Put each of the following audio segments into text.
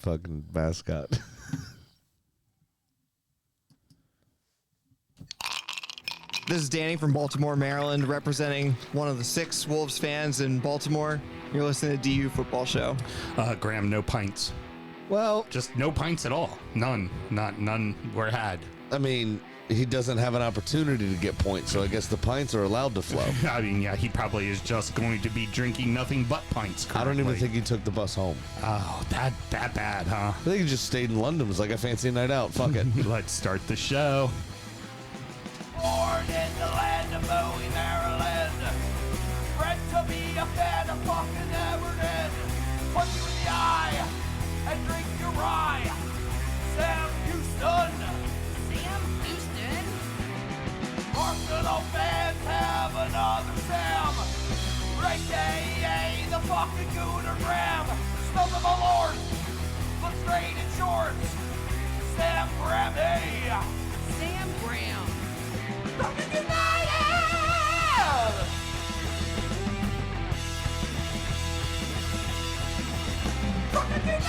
fucking mascot. This is Danny from Baltimore, Maryland, representing one of the 6 Wolves fans in Baltimore. You're listening to DU Football Show. Graham, no pints. Well, Just no pints at all. None. None were had. I mean, he doesn't have an opportunity to get points, so I guess the pints are allowed to flow. I mean, yeah, he probably is just going to be drinking nothing but pints currently. I don't even think he took the bus home. Oh, that bad, huh? I think he just stayed in London. It was like a fancy night out. Fuck it. Let's start the show. Born in the land of Bowie, Maryland. Bred to be a fan of fucking Everton. Punch you in the eye and drink your rye. Sam Houston. Sam Houston? Arsenal fans have another Sam. AKA the fucking Gooner Graham. Smell the Malört. Look straight in shorts. Sam Graham, hey. Sam Graham. Fucking United! Fucking United!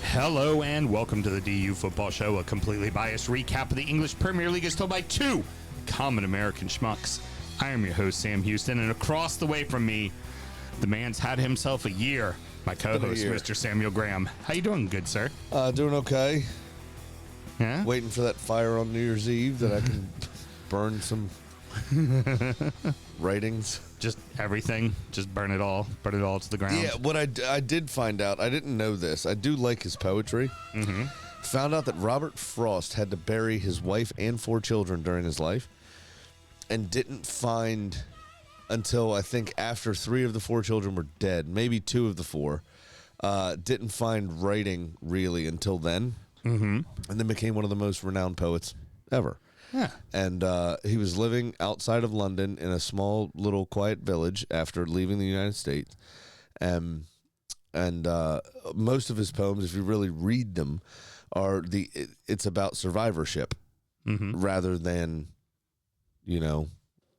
Hello and welcome to the DU Football Show, a completely biased recap of the English Premier League as told by 2 common American schmucks. I am your host, Sam Houston, and across the way from me, the man's had himself a year. My co-host, Mr. Samuel Graham. How you doing, good sir? Doing okay. Yeah? Waiting for that fire on New Year's Eve that I can burn some writings. Just everything. Just burn it all. Burn it all to the ground. Yeah, what I did find out, I didn't know this. I do like his poetry. Mm-hmm. Found out that Robert Frost had to bury his wife and 4 children during his life and didn't find until I think after 3 of the 4 children were dead, maybe 2 of the 4, didn't find writing really until then. Mm-hmm. And then became one of the most renowned poets ever. Yeah. And he was living outside of London in a small little quiet village after leaving the United States. And most of his poems, if you really read them, it's about survivorship rather than,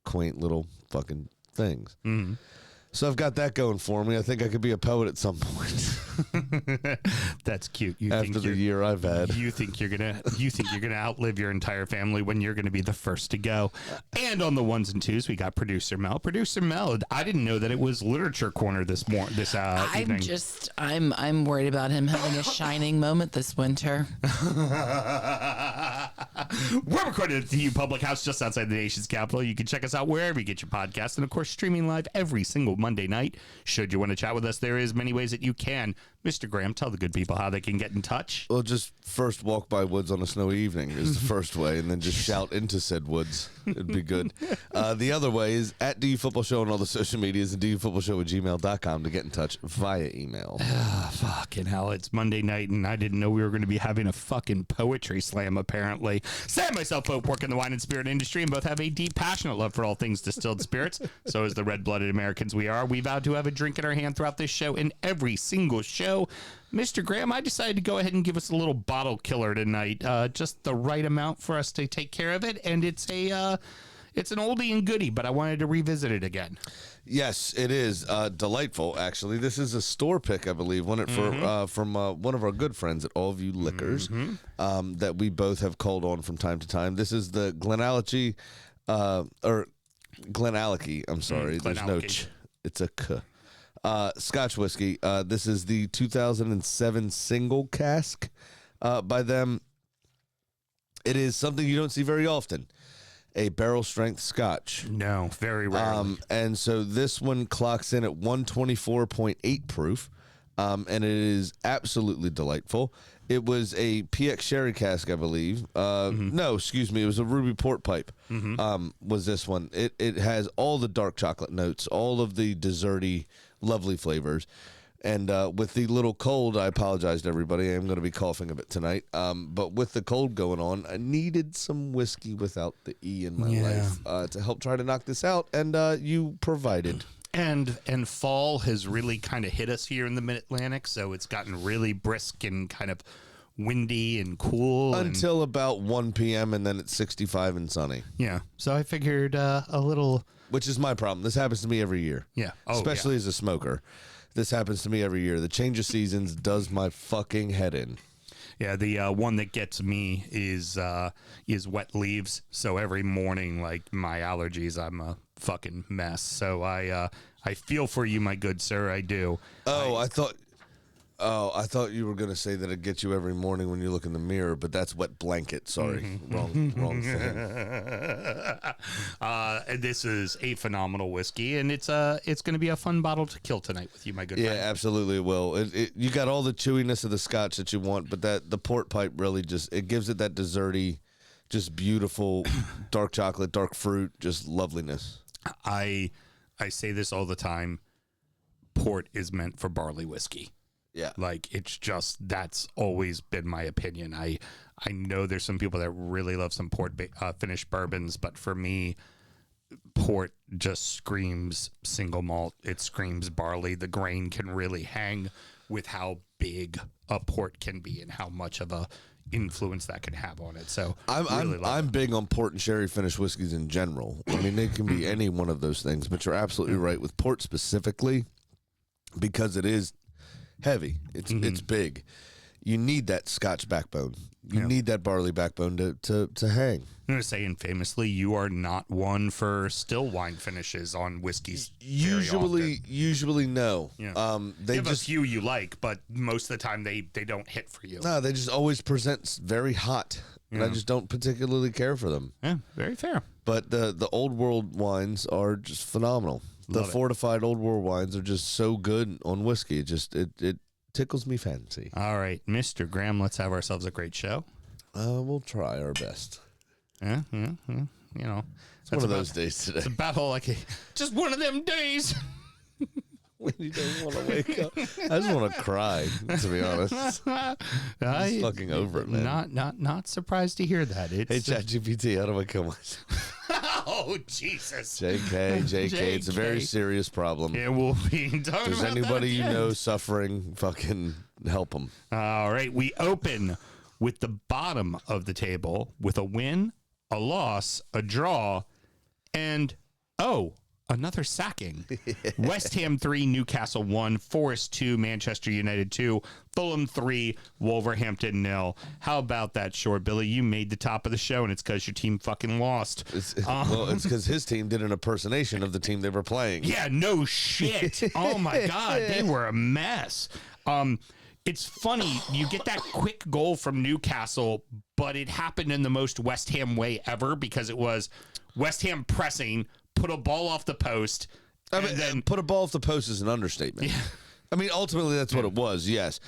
quaint little fucking things. Mm-hmm. So I've got that going for me. I think I could be a poet at some point. That's cute. After the year I've had. You think you're gonna outlive your entire family when you're gonna be the first to go. And on the ones and twos, we got producer Mel. Producer Mel, I didn't know that it was Literature Corner this evening. I'm worried about him having a shining moment this winter. We're recorded at the DU Public House just outside the nation's capital. You can check us out wherever you get your podcasts, and of course streaming live every single Monday night. Should you want to chat with us, there is many ways that you can. Mr. Graham, tell the good people how they can get in touch. Well, just first walk by woods on a snowy evening is the first way, and then just shout into said woods. It'd be good. The other way is at DU Football Show on all the social medias and dufootballshow@gmail.com to get in touch via email. Fucking hell, it's Monday night, and I didn't know we were going to be having a fucking poetry slam, apparently. Sam and myself both work in the wine and spirit industry and both have a deep, passionate love for all things distilled spirits. So as the red-blooded Americans we are, we vowed to have a drink in our hand throughout this show and every single show. Mr. Graham, I decided to go ahead and give us a little bottle killer tonight, just the right amount for us to take care of it, and it's an oldie and goodie, but I wanted to revisit it again. Yes, it is delightful. Actually, this is a store pick, I believe, from one of our good friends at All View Liquors that we both have called on from time to time. This is the Glenallachie, or Glenallachie. I'm sorry, there's no ch. It's a k. Scotch whiskey. This is the 2007 single cask by them. It is something you don't see very often. A barrel strength Scotch. No, very rarely. And so this one clocks in at 124.8 proof, and it is absolutely delightful. It was a PX sherry cask, I believe. No, excuse me, it was a ruby port pipe. Was this one? It has all the dark chocolate notes, all of the desserty, lovely flavors. And with the little cold, I apologize to everybody. I am going to be coughing a bit tonight. But with the cold going on, I needed some whiskey without the E in my life to help try to knock this out. And you provided. And fall has really kind of hit us here in the Mid-Atlantic, so it's gotten really brisk and kind of windy and cool. Until about 1 p.m. and then it's 65 and sunny. Yeah. So I figured a little. Which is my problem. This happens to me every year. Yeah. Oh, especially as a smoker. This happens to me every year. The change of seasons does my fucking head in. Yeah, the one that gets me is wet leaves. So every morning, like my allergies, I'm a fucking mess. So I feel for you, my good sir. I do. I thought you were gonna say that it gets you every morning when you look in the mirror, but that's wet blanket. Sorry, wrong thing. This is a phenomenal whiskey, and it's going to be a fun bottle to kill tonight with you, my good Yeah, friend. absolutely it will. You got all the chewiness of the Scotch that you want, but the port pipe really it gives it that desserty, just beautiful dark chocolate, dark fruit, just loveliness. I say this all the time. Port is meant for barley whiskey. Yeah. Like, it's just, that's always been my opinion. I know there's some people that really love some port finished bourbons, but for me, port just screams single malt. It screams barley. The grain can really hang with how big a port can be and how much of a influence that can have on it. So I'm big on port and sherry finished whiskeys in general. I mean, they can be any one of those things, but you're absolutely right with port specifically, because it is heavy. It's big. You need that Scotch backbone. You need that barley backbone to hang. I'm going to say, and famously, you are not one for still wine finishes on whiskeys. Usually no. Yeah. They have just a few you like, but most of the time they don't hit for you. no. They just always present very hot, and I just don't particularly care for them. Yeah, very fair. But the old world wines are just phenomenal. Love the it. fortified old world wines are just so good on whiskey. It tickles me fancy. All right, Mr. Graham, let's have ourselves a great show. We'll try our best. Yeah. You know, It's one of those days today. It's about all just one of them days. When you don't want to wake up. I just want to cry, to be honest. I'm just fucking over it, man. Not surprised to hear that. Hey, ChatGPT, how do I kill myself? Oh, Jesus. JK, it's a very serious problem. Yeah, we'll be talking If there's about anybody that you again. know suffering, fucking help them. All right, we open with the bottom of the table with a win, a loss, a draw, and, another sacking. West Ham 3, Newcastle 1, Forest 2, Manchester United 2, Fulham 3, Wolverhampton 0. How about that, Short Billy? You made the top of the show, and it's because your team fucking lost. It's because his team did an impersonation of the team they were playing. Yeah, no shit. Oh, my God. They were a mess. It's funny. You get that quick goal from Newcastle, but it happened in the most West Ham way ever, because it was West Ham pressing, put a ball off the post, and then put a ball off the post is an understatement. Yeah. I mean, ultimately, that's what it was, yes.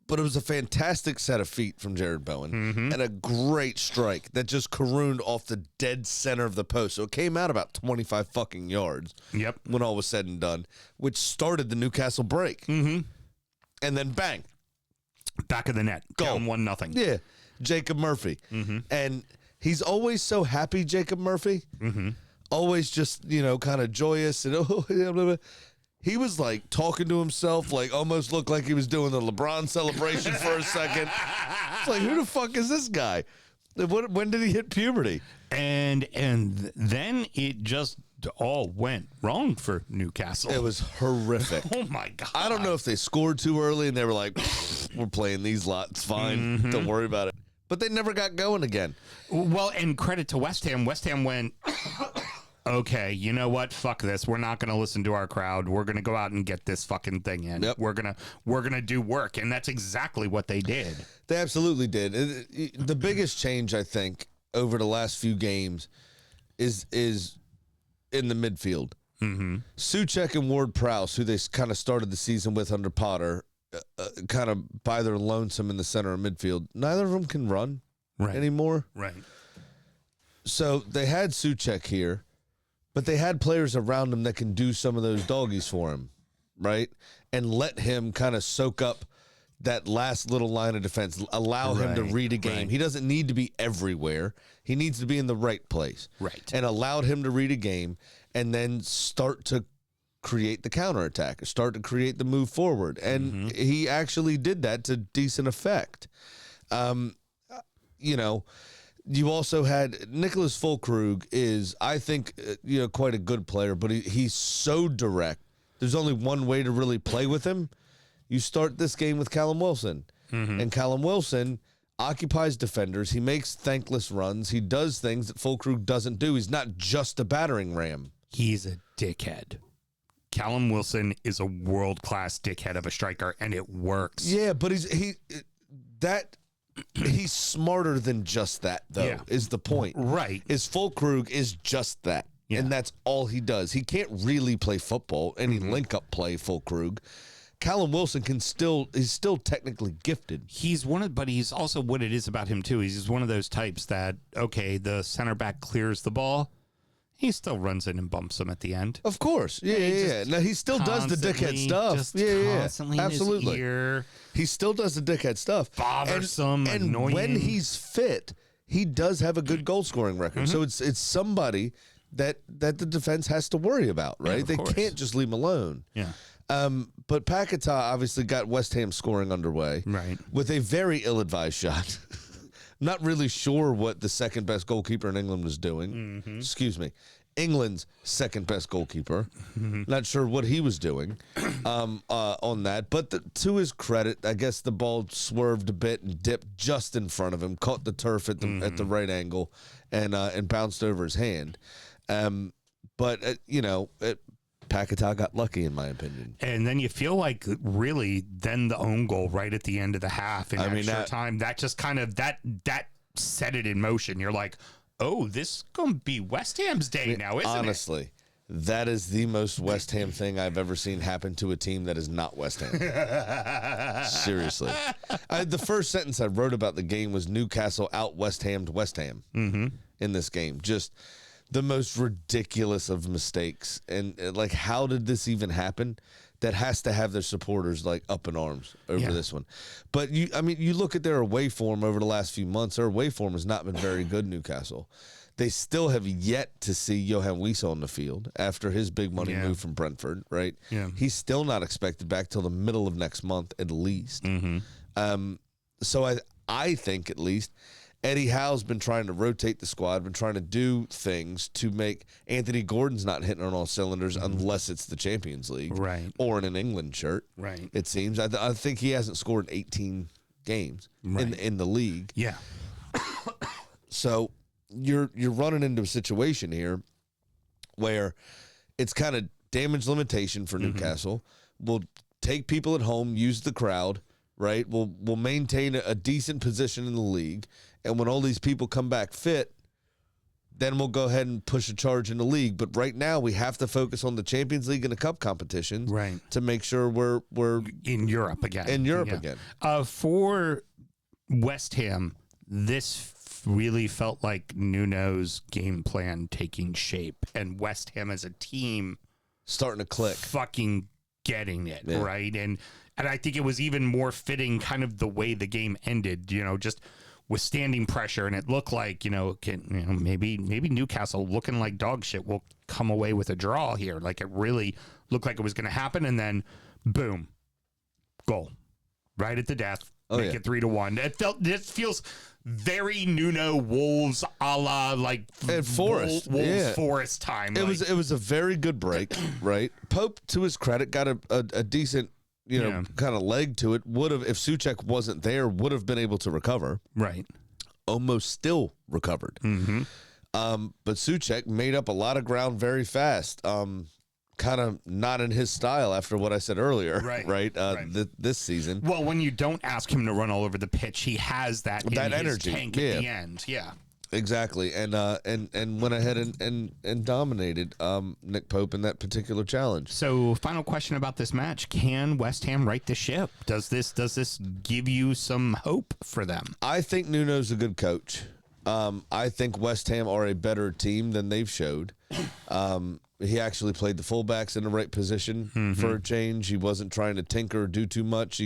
But it was a fantastic set of feet from Jared Bowen and a great strike that just carooned off the dead center of the post. So it came out about 25 fucking yards. Yep. When all was said and done, which started the Newcastle break. Mm-hmm. And then bang. back of the net, Goal. down 1-0. Yeah. Jacob Murphy. And he's always so happy, Jacob Murphy. Always just, kind of joyous. And he was like talking to himself, like almost looked like he was doing the LeBron celebration for a second. It's like, who the fuck is this guy? When did he hit puberty? And then it just all went wrong for Newcastle. It was horrific. Oh my God. I don't know if they scored too early and they were like, we're playing these lots fine. Don't worry about it. But they never got going again. Well, and credit to West Ham. West Ham went, okay, you know what? Fuck this. We're not going to listen to our crowd. We're going to go out and get this fucking thing in. Yep. We're going to do work. And that's exactly what they did. They absolutely did. The biggest change, I think, over the last few games is in the midfield. Souček and Ward-Prowse, who they kind of started the season with under Potter, kind of by their lonesome in the center of midfield. Neither of them can run anymore. Right. So they had Souček here, but they had players around him that can do some of those doggies for him, right? And let him kind of soak up that last little line of defense, allow him to read a game. Right. He doesn't need to be everywhere. He needs to be in the right place. Right. And allowed him to read a game and then start to create the counterattack, start to create the move forward. And he actually did that to decent effect. You know, you also had Nicholas Füllkrug is, I think, quite a good player, but he's so direct. There's only one way to really play with him. You start this game with Callum Wilson. And Callum Wilson occupies defenders. He makes thankless runs. He does things that Füllkrug doesn't do. He's not just a battering ram. He's a dickhead. Callum Wilson is a world-class dickhead of a striker, and it works. Yeah, but he's smarter than just that, though, is the point. Right. Is Füllkrug is just that, and that's all he does. He can't really play football, any link-up play, Füllkrug. Callum Wilson he's still technically gifted. But he's also what it is about him, too. He's one of those types that, okay, the center back clears the ball. He still runs in and bumps him at the end. Of course. Yeah. Now, he still does the dickhead stuff. Constantly absolutely. In his ear. He still does the dickhead stuff. Bothersome, and annoying. When he's fit, he does have a good goal-scoring record. So it's somebody that the defense has to worry about, right? Yeah, they course. can't just leave him alone. Yeah. But Paquetá obviously got West Ham scoring underway. Right. With a very ill-advised shot. Not really sure what the second-best goalkeeper in England was doing. Excuse me. England's second-best goalkeeper. Not sure what he was doing on that. But to his credit, I guess the ball swerved a bit and dipped just in front of him, caught the turf at the right angle, and bounced over his hand. Paquetá got lucky, in my opinion. And then you feel like really then the own goal right at the end of the half in extra time, that just kind of that set it in motion. You're like, oh, this is going to be West Ham's day now, isn't honestly, that is the most West Ham thing I've ever seen happen to a team that is not West Ham. Seriously. The first sentence I wrote about the game was Newcastle out West Ham'd West Ham in this game. Just the most ridiculous of mistakes. And like, how did this even happen? That has to have their supporters like up in arms over this one. But you look at their away form over the last few months. Their away form has not been very good, Newcastle. They still have yet to see Johan Wiese on the field after his big money move from Brentford, right? Yeah. He's still not expected back till the middle of next month at least. So I think at least Eddie Howe's been trying to rotate the squad, been trying to do things to make Anthony Gordon's not hitting on all cylinders unless it's the Champions League, right, or in an England shirt, right. It seems. I think he hasn't scored in 18 games in the league. Yeah. So you're running into a situation here where it's kind of damage limitation for Newcastle. We'll take people at home, use the crowd, right? We'll maintain a decent position in the league. And when all these people come back fit, then we'll go ahead and push a charge in the league. But right now, we have to focus on the Champions League and the Cup competitions, right, to make sure we're in Europe again. again. For West Ham, this really felt like Nuno's game plan taking shape, and West Ham as a team starting to click, fucking getting it right. And I think it was even more fitting, kind of the way the game ended. Just withstanding pressure, and it looked like maybe Newcastle, looking like dog shit, will come away with a draw here. Like, it really looked like it was going to happen, and then boom, goal right at the death, make it 3-1. This feels very Nuno Wolves a la like Forest Wolves Forest time. It was a very good break, right? Pope, to his credit, got a decent kind of leg to it. Would have, if Souček wasn't there, would have been able to recover. Right. Almost still recovered. But Souček made up a lot of ground very fast. Kind of not in his style after what I said earlier. Right. This season. Well, when you don't ask him to run all over the pitch, he has that energy his tank at the end. Yeah. Exactly, and went ahead and dominated Nick Pope in that particular challenge. So, final question about this match: can West Ham right the ship? Does this give you some hope for them? I think Nuno's a good coach. I think West Ham are a better team than they've showed. He actually played the fullbacks in the right position for a change. He wasn't trying to tinker or do too much.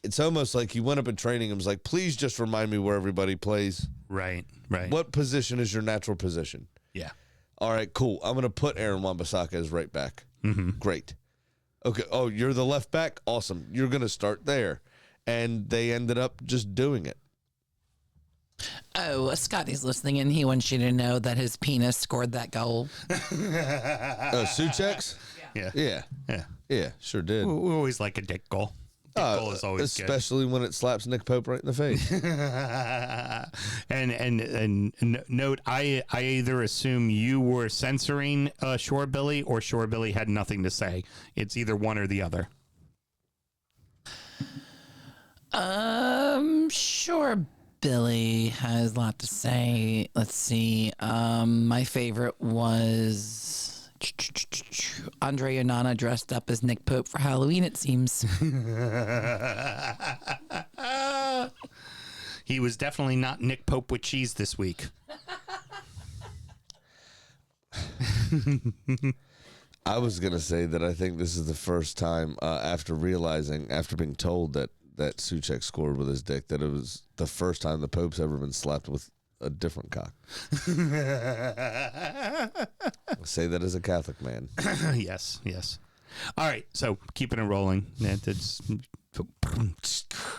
It's almost like he went up in training and was like, please just remind me where everybody plays. Right. What position is your natural position? Yeah. All right, cool. I'm going to put Aaron Wan-Bissaka as right back. Great. Okay. Oh, you're the left back? Awesome. You're going to start there. And they ended up just doing it. Oh, Scotty's listening, and he wants you to know that his penis scored that goal. Suchek's? Yeah. Yeah, sure did. We always like a dick goal. Dick goal is always good. Especially when it slaps Nick Pope right in the face. and note, I either assume you were censoring Shore Billy or Shore Billy had nothing to say. It's either one or the other. Sure. Billy has a lot to say. Let's see. My favorite was Andre Onana dressed up as Nick Pope for Halloween, it seems. He was definitely not Nick Pope with cheese this week. I was going to say that I think this is the first time after being told that Suchek scored with his dick, that it was the first time the Pope's ever been slapped with a different cock. I'll say that as a Catholic man. Yes. All right, so keeping it rolling. That's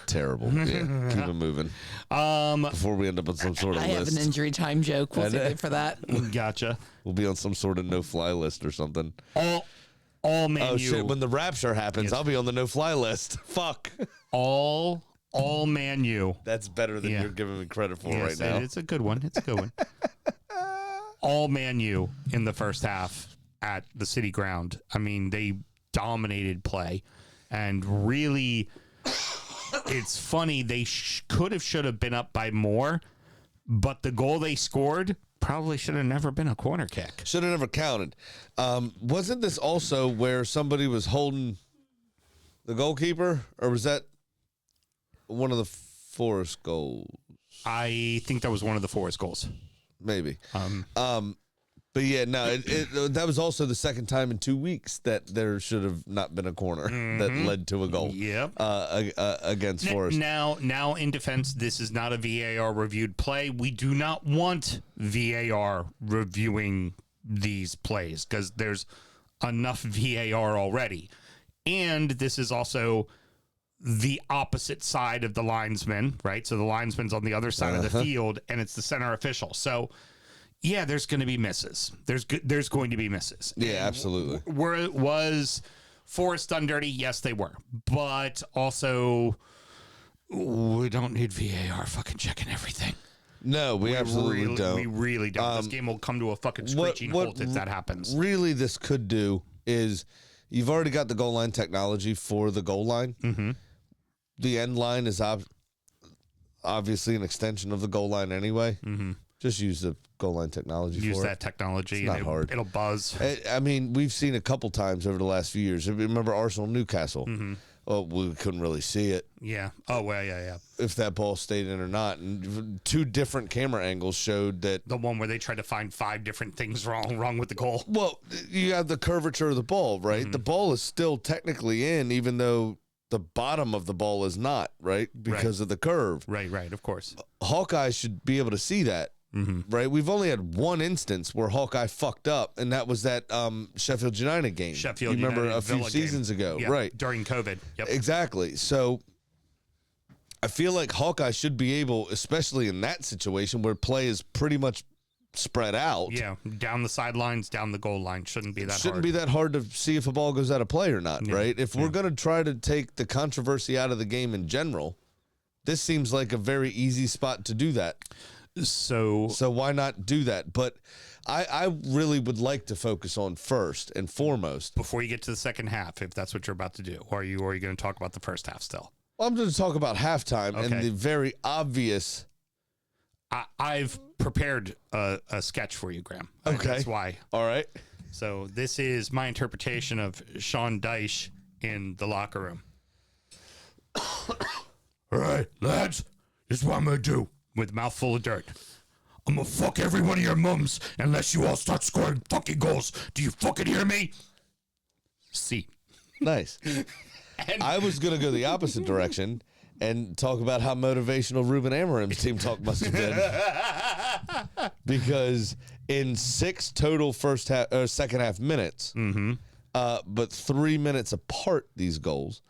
terrible. Yeah, keep it moving. Before we end up on some sort of I list. have an injury time joke. We'll save it for that. Gotcha. We'll be on some sort of no-fly list or something. All Man Oh U. shit! When the rapture happens, Yes. I'll be on the no-fly list. Fuck. All Man U. That's better than Yeah. you're giving me credit for Yes, right now. It's a good one. All Man U in the first half at the City Ground. I mean, they dominated play, and really, it's funny. They should have been up by more, but the goal they scored probably should have never been a corner kick. Should have never counted. Wasn't this also where somebody was holding the goalkeeper, or was that one of the Forest goals? I think that was one of the Forest goals. Maybe. But yeah, no, that was also the second time in 2 weeks that there should have not been a corner that led to a goal. Yep. Against Forest. Now, in defense, this is not a VAR reviewed play. We do not want VAR reviewing these plays because there's enough VAR already. And this is also the opposite side of the linesman, right? So the linesman's on the other side of the field, and it's the center official. So, yeah, there's going to be misses. There's going to be misses. Yeah, absolutely. Was Forest done dirty? Yes, they were. But also, we don't need VAR fucking checking everything. No, we absolutely don't. We really don't. This game will come to a fucking screeching halt if that happens. Really, this could do is you've already got the goal line technology for the goal line. Mm-hmm. The end line is obviously an extension of the goal line anyway. Mm-hmm. Just use the goal line technology for it. Use that technology. It's not hard. It'll buzz. I mean, we've seen a couple times over the last few years. Remember Arsenal, Newcastle? Mm-hmm. Oh, we couldn't really see it. Yeah. Oh, well, yeah. If that ball stayed in or not. And two different camera angles showed that. The one where they tried to find 5 different things wrong with the goal. Well, you have the curvature of the ball, right? Mm-hmm. The ball is still technically in, even though the bottom of the ball is not, right? Because of the curve. Right, of course. Hawkeye should be able to see that. Mm-hmm. Right, we've only had one instance where Hawkeye fucked up, and that was that Sheffield United game. You remember a few seasons ago, right? During COVID. Yep. Exactly. So I feel like Hawkeye should be able, especially in that situation where play is pretty much spread out. Yeah, down the sidelines, down the goal line. Shouldn't be that hard to see if a ball goes out of play or not, right? If we're going to try to take the controversy out of the game in general, this seems like a very easy spot to do that. So why not do that? But I really would like to focus on first and foremost. Before you get to the second half, if that's what you're about to do, or are you going to talk about the first half still? Well, I'm going to talk about halftime and the very obvious. I've prepared a sketch for you, Graham. Okay. That's why. All right. So this is my interpretation of Sean Dyche in the locker room. All right, lads, this is what I'm going to do. With a mouthful of dirt. I'm gonna fuck every one of your mums unless you all start scoring fucking goals. Do you fucking hear me? See. Nice. I was going to go the opposite direction and talk about how motivational Ruben Amorim's team talk must have been. Because in 6 total second half minutes, but 3 minutes apart, these goals,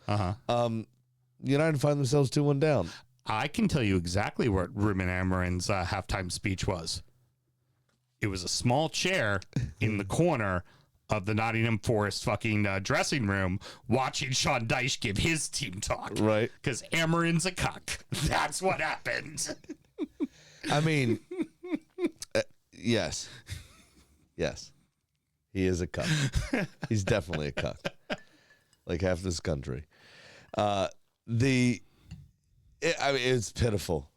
United find themselves 2-1 down. I can tell you exactly what Ruben Amorim's halftime speech was. It was a small chair in the corner of the Nottingham Forest fucking dressing room watching Sean Dyche give his team talk. Right. Because Amorim's a cuck. That's what happened. I mean, yes. Yes. He is a cuck. He's definitely a cuck. Like half this country. It's pitiful.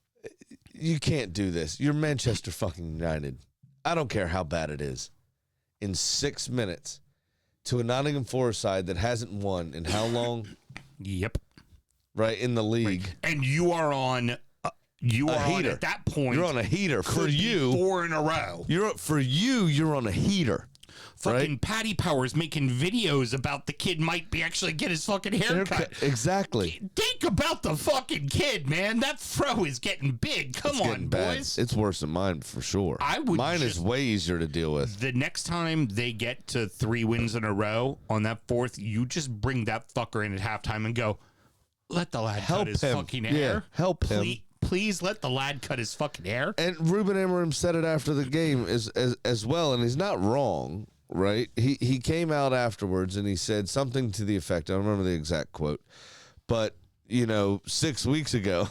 You can't do this. You're Manchester fucking United. I don't care how bad it is. In 6 minutes to a Nottingham Forest side that hasn't won in how long? Yep. Right, in the league. Right. And you are on... You are on, at that point. You're on a heater. For you, 4 in a row. You're on a heater. Fucking right? Paddy Power's making videos about the kid might be actually get his fucking haircut. Exactly. Think about the fucking kid, man. That throw is getting big. Come on, boys. It's worse than mine for sure. Mine is way easier to deal with. The next time they get to 3 wins in a row on that fourth, you just bring that fucker in at halftime and go, let the lad cut his fucking hair. Yeah, help him. Please let the lad cut his fucking hair. And Ruben Amorim said it after the game as well, and he's not wrong, right? He came out afterwards and he said something to the effect, I don't remember the exact quote, but, 6 weeks ago,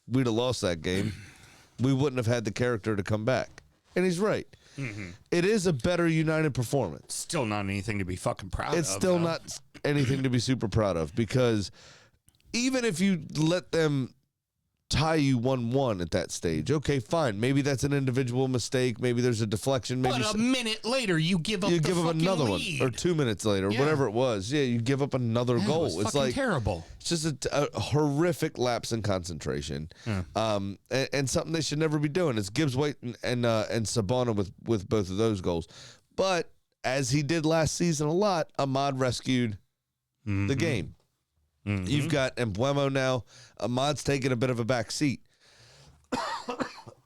we'd have lost that game. We wouldn't have had the character to come back. And he's right. Mm-hmm. It is a better United performance. Still not anything to be fucking proud of. It's still not anything to be super proud of, because even if you let them tie you 1-1 at that stage, okay, fine. Maybe that's an individual mistake. Maybe there's a deflection. Maybe but a minute later, you give up another lead. one, or 2 minutes later, whatever it was. Yeah, you give up another goal. It's like terrible. It's just a horrific lapse in concentration, and something they should never be doing. It's Gibbs White and Sabona with both of those goals, but as he did last season a lot, Ahmad rescued the game. Mm-hmm. You've got Embuemo now. Ahmad's taking a bit of a back seat.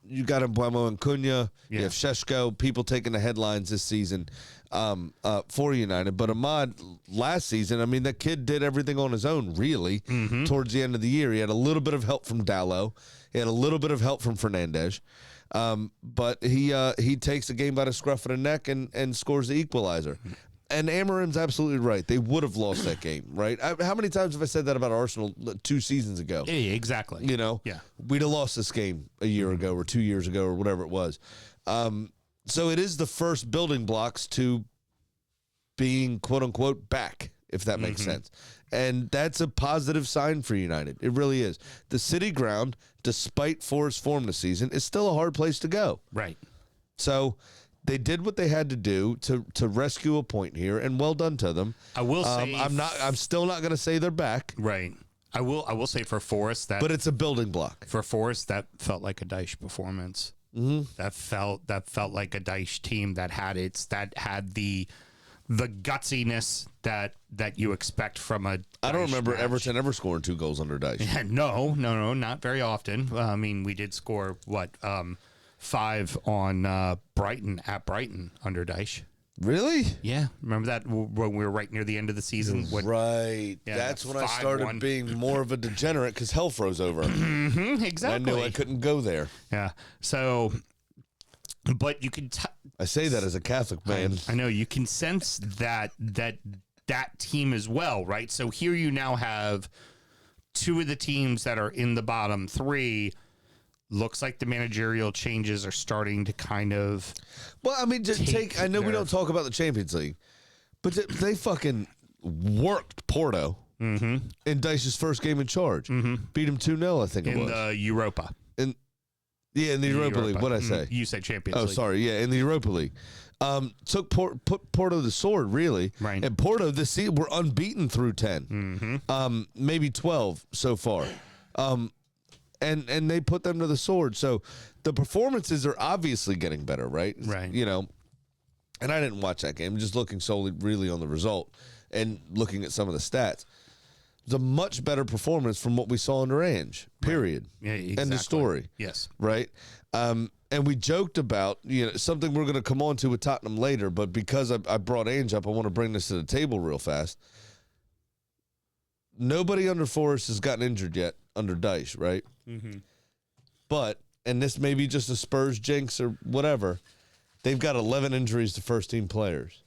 You got Embuemo and Cunha. Yeah. You have Šeško. People taking the headlines this season for United. But Ahmad, last season, I mean, that kid did everything on his own, really, towards the end of the year. He had a little bit of help from Dalot. He had a little bit of help from Fernandes. But he takes the game by the scruff of the neck and scores the equalizer. And Amorim's absolutely right. They would have lost that game, right? How many times have I said that about Arsenal 2 seasons ago? Yeah, exactly. Yeah. We'd have lost this game a year ago or 2 years ago or whatever it was. So it is the first building blocks to being, quote unquote, back, if that makes sense. And that's a positive sign for United. It really is. The City ground, despite Forest's form this season, is still a hard place to go. Right. So they did what they had to do to rescue a point here, and well done to them. I will say I'm still not going to say they're back. Right. I will say for Forest that, but it's a building block. For Forest, that felt like a Dyche performance. Mm-hmm. That felt like a Dyche team that had the gutsiness that you expect from a Dyche I don't remember match. Everton ever scoring 2 goals under Dyche. No, not very often. I mean, we did score 5 on Brighton at Brighton under Dyche. Really? Yeah. Remember that when we were right near the end of the season? Right. Yeah, that's when I started being more of a degenerate because hell froze over. Exactly. I knew I couldn't go there. Yeah. So, but you can... I say that as a Catholic man. I know. You can sense that team as well, right? So here you now have 2 of the teams that are in the bottom 3. Looks like the managerial changes are starting to kind of. Well, I mean, I know we don't talk about the Champions League, but they fucking worked Porto in Dyche's first game in charge. Beat him 2-0, I think it was. In the Europa. In the Europa League. What'd I say? You said Champions League. Oh, sorry. Yeah, in the Europa League. Put Porto to the sword, really. Right. And Porto this season were unbeaten through 10. Maybe 12 so far. And they put them to the sword. So the performances are obviously getting better, right? Right. And I didn't watch that game. I'm just looking solely really on the result and looking at some of the stats. It's a much better performance from what we saw under Ange, period. Right. Yeah, exactly. End of story. Yes. Right? And we joked about, something we're going to come on to with Tottenham later, but because I brought Ange up, I want to bring this to the table real fast. nobody under Forrest has gotten injured yet under Dyche, right? But, and this may be just a Spurs jinx or whatever, they've got 11 injuries to first-team players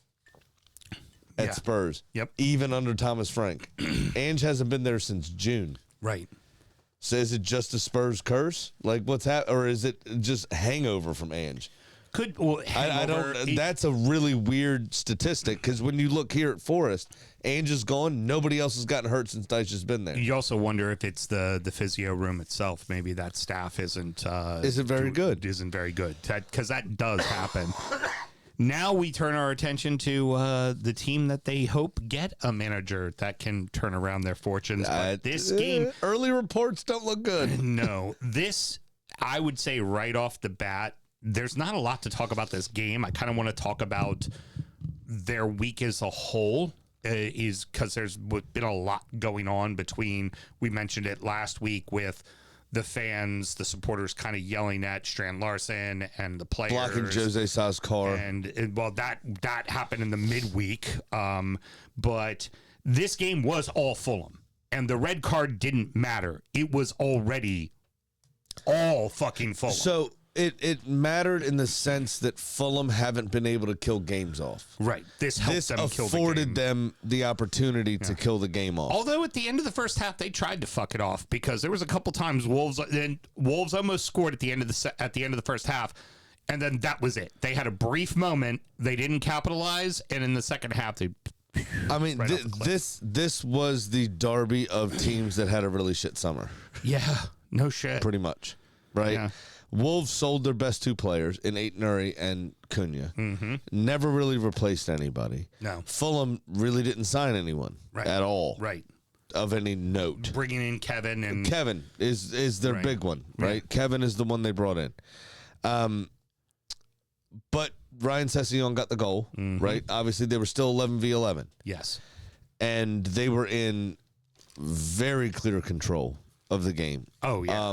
at Spurs. Yep. Even under Thomas Frank. Ange hasn't been there since June. Right. So is it just a Spurs curse? Like, what's happening? Or is it just hangover from Ange? I don't. That's a really weird statistic because when you look here at Forest, Ange is gone. Nobody else has gotten hurt since Dyche has been there. You also wonder if it's the physio room itself. Maybe that staff isn't very good. Isn't very good because that does happen. Now we turn our attention to the team that they hope get a manager that can turn around their fortunes. But this game, early reports don't look good. No, I would say right off the bat. There's not a lot to talk about this game. I kind of want to talk about their week as a whole, is because there's been a lot going on between, we mentioned it last week with the fans, the supporters kind of yelling at Strand Larson and the players. Blocking Jose Sa's car. And well, that happened in the midweek. But this game was all Fulham. And the red card didn't matter. It was already all fucking Fulham. So it mattered in the sense that Fulham haven't been able to kill games off. Right. This helped them kill the game. Afforded them the opportunity to kill the game off. Although at the end of the first half, they tried to fuck it off because there was a couple times Wolves almost scored at the end of the first half, and then that was it. They had a brief moment. They didn't capitalize, and in the second half, they. I mean, this was the derby of teams that had a really shit summer. Yeah. No shit. Pretty much. Right? Yeah. Wolves sold their best two players in Aït-Nouri and Cunha. Never really replaced anybody. No. Fulham really didn't sign anyone at all. Right. Of any note. Bringing in Kevin and Kevin is their big one, right? Kevin is the one they brought in. But Ryan Sessegnon got the goal, right? Obviously, they were still 11v11. Yes. And they were in very clear control of the game. Oh, yeah.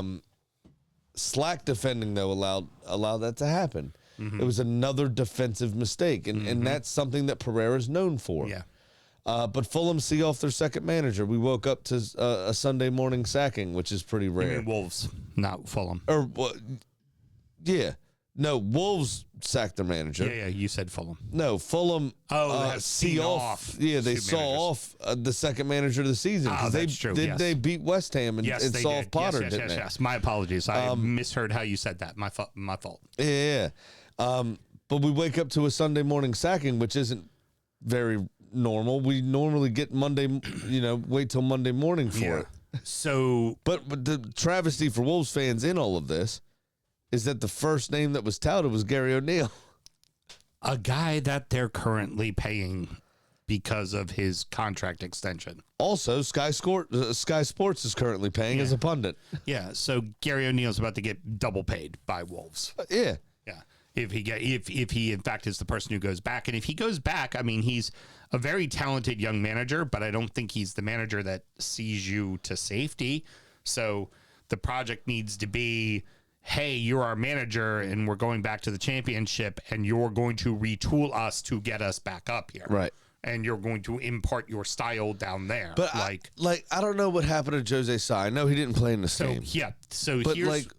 Slack defending, though, allowed that to happen. It was another defensive mistake, and that's something that Pereira's known for. Yeah. But Fulham see off their second manager. We woke up to a Sunday morning sacking, which is pretty rare. You mean Wolves, not Fulham. Yeah. No, Wolves sacked their manager. Yeah, you said Fulham. No, Fulham see off. Yeah, they saw off the second manager of the season. That's true. They beat West Ham and saw off Potter, didn't they? Yes. My apologies. I misheard how you said that. My fault. Yeah. But we wake up to a Sunday morning sacking, which isn't very normal. We normally get Monday, wait till Monday morning for it. So, but the travesty for Wolves fans in all of this is that the first name that was touted was Gary O'Neill. A guy that they're currently paying because of his contract extension. Also, Sky Sports is currently paying as a pundit. Yeah, so Gary O'Neill's about to get double paid by Wolves. Yeah. Yeah. If he in fact is the person who goes back. And if he goes back, I mean, he's a very talented young manager, but I don't think he's the manager that sees you to safety. So the project needs to be, hey, you're our manager and we're going back to the championship and you're going to retool us to get us back up here. Right. And you're going to impart your style down there. But I don't know what happened to Jose Sa. I know he didn't play in this game. Yeah. So but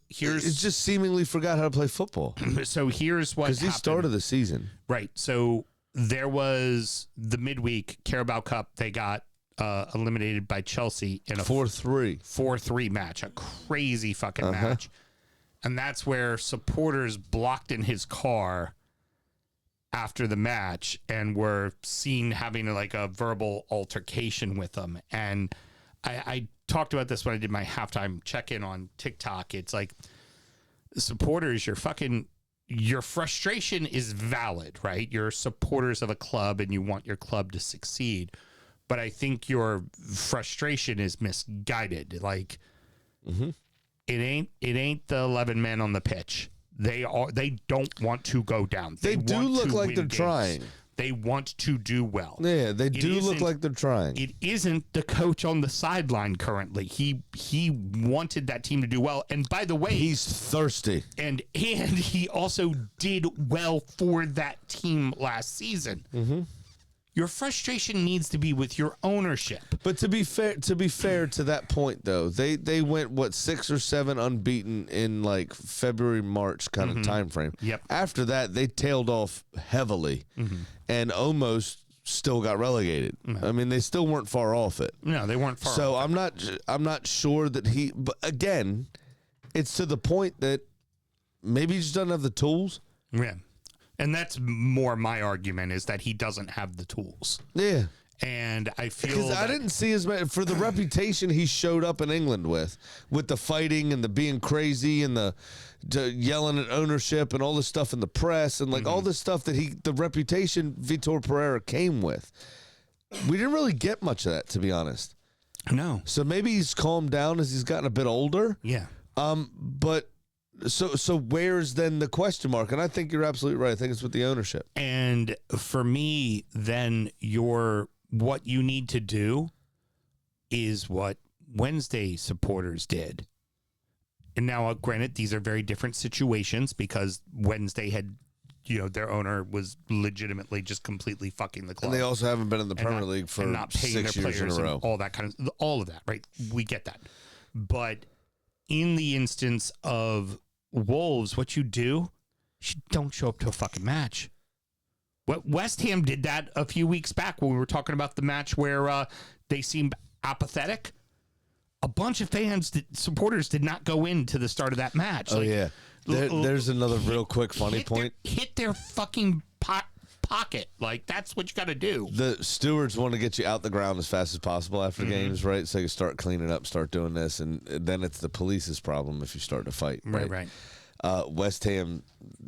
here's it just seemingly forgot how to play football. So here's what happened. Because he started the season. Right. So there was the midweek Carabao Cup. They got eliminated by Chelsea in a 4-3 match. A crazy fucking match. And that's where supporters blocked in his car after the match and were seen having a verbal altercation with him. And I talked about this when I did my halftime check-in on TikTok. It's like, supporters, your frustration is valid, right? You're supporters of a club and you want your club to succeed. But I think your frustration is misguided. It ain't the 11 men on the pitch. They don't want to go down. They do look like they're trying. They want to do well. Yeah, they do look like they're trying. It isn't the coach on the sideline currently. He wanted that team to do well. And by the way, he's thirsty. And he also did well for that team last season. Your frustration needs to be with your ownership. But to be fair to that point though, they went 6 or 7 unbeaten in like February, March kind of time frame. Yep. After that, they tailed off heavily and almost still got relegated. I mean, they still weren't far off it. No, they weren't far. So I'm not sure that he. But again, it's to the point that maybe he just doesn't have the tools. Yeah. And that's more my argument, is that he doesn't have the tools. Yeah. And I feel Because I didn't see as much for the reputation he showed up in England with the fighting and the being crazy and the yelling at ownership and all this stuff in the press and like all this stuff that the reputation Vitor Pereira came with. We didn't really get much of that, to be honest. No. So maybe he's calmed down as he's gotten a bit older. Yeah. But so where's then the question mark? And I think you're absolutely right. I think it's with the ownership. And for me, then what you need to do is what Wednesday supporters did. And now, granted, these are very different situations because Wednesday had, their owner was legitimately just completely fucking the club. And they also haven't been in the Premier League for and not paying 6 their years in players a row. and all of that, right? We get that. But in the instance of Wolves, what you do, you don't show up to a fucking match. What West Ham did that a few weeks back when we were talking about the match where they seemed apathetic. A bunch of supporters did not go into the start of that match. Oh, yeah. There's another real quick funny point. Hit their fucking pocket. Like, that's what you got to do. The stewards want to get you out the ground as fast as possible after games, right? So you start cleaning up, start doing this, and then it's the police's problem if you start to fight. Right. West Ham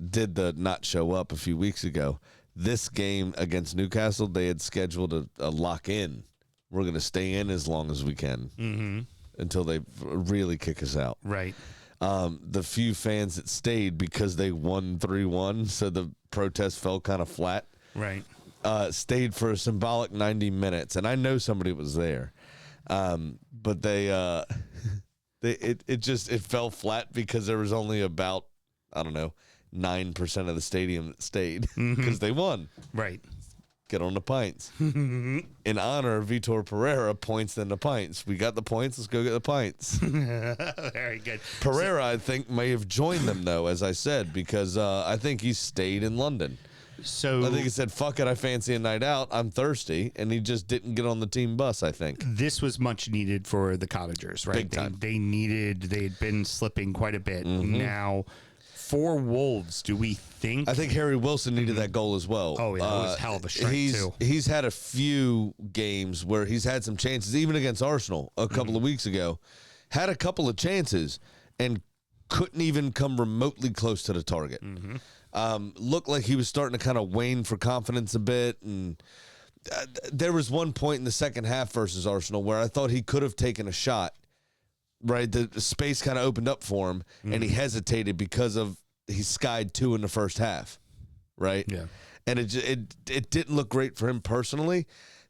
did the not show up a few weeks ago. This game against Newcastle, they had scheduled a lock in. We're going to stay in as long as we can until they really kick us out. Right. The few fans that stayed because they won 3-1, so the protest fell kind of flat. Right. Stayed for a symbolic 90 minutes, and I know somebody was there, but it fell flat because there was only about 9% of the stadium that stayed because they won. Right. Get on the pints. In honor of Vitor Pereira, points then the pints. We got the points. Let's go get the pints. Very good. Pereira, I think, may have joined them, though, as I said, because I think he stayed in London. So I think he said, fuck it, I fancy a night out. I'm thirsty. And he just didn't get on the team bus, I think. This was much needed for the Cottagers, right? Big time. They had been slipping quite a bit. Now, for Wolves, do we think? I think Harry Wilson needed that goal as well. Oh, yeah, it was hell of a strike, too. He's had a few games where he's had some chances, even against Arsenal a couple of weeks ago. Had a couple of chances and couldn't even come remotely close to the target. Looked like he was starting to kind of wane for confidence a bit. And there was one point in the second half versus Arsenal where I thought he could have taken a shot. Right, the space kind of opened up for him, and he hesitated because he skied 2 in the first half, right? Yeah, and it didn't look great for him personally.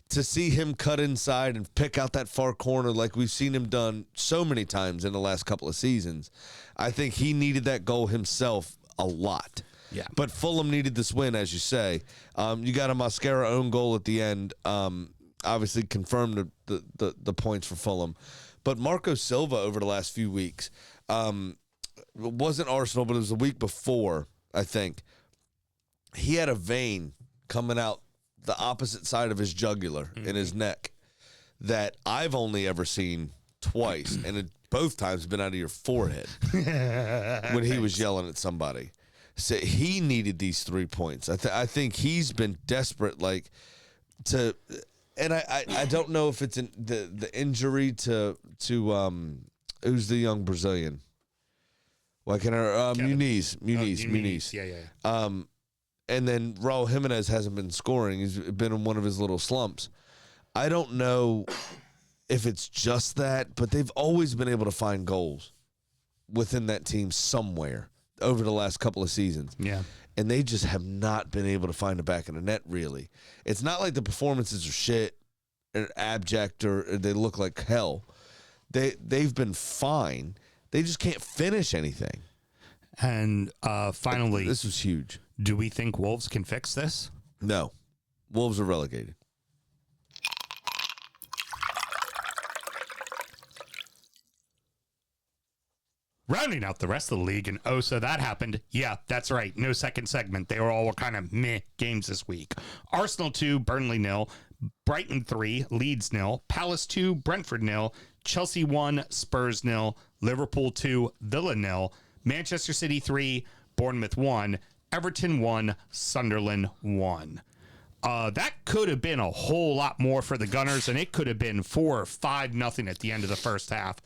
To see him cut inside and pick out that far corner like we've seen him done so many times in the last couple of seasons, I think he needed that goal himself a lot. Yeah, but Fulham needed this win, as you say. You got a Mascara own goal at the end. Obviously confirmed the points for Fulham. But Marco Silva over the last few weeks, it wasn't Arsenal, but it was the week before, I think. He had a vein coming out the opposite side of his jugular in his neck that I've only ever seen twice, and it both times been out of your forehead when he was yelling at somebody. So he needed these 3 points. I think he's been desperate, to. And I don't know if it's the injury to who's the young Brazilian? Why can Muniz? Yeah. And then Raul Jimenez hasn't been scoring. He's been in one of his little slumps. I don't know if it's just that, but they've always been able to find goals within that team somewhere over the last couple of seasons. Yeah. And they just have not been able to find the back of the net, really. It's not like the performances are shit or abject or they look like hell. They've been fine. They just can't finish anything. And finally, this was huge. Do we think Wolves can fix this? No. Wolves are relegated. Rounding out the rest of the league, and oh, so that happened. Yeah, that's right. No second segment. They were all kind of meh games this week. Arsenal 2, Burnley 0, Brighton 3, Leeds 0, Palace 2, Brentford 0, Chelsea 1, Spurs 0, Liverpool 2, Villa 0, Manchester City 3, Bournemouth 1, Everton 1, Sunderland 1. That could have been a whole lot more for the Gunners, and it could have been 4 or 5-0 at the end of the first half.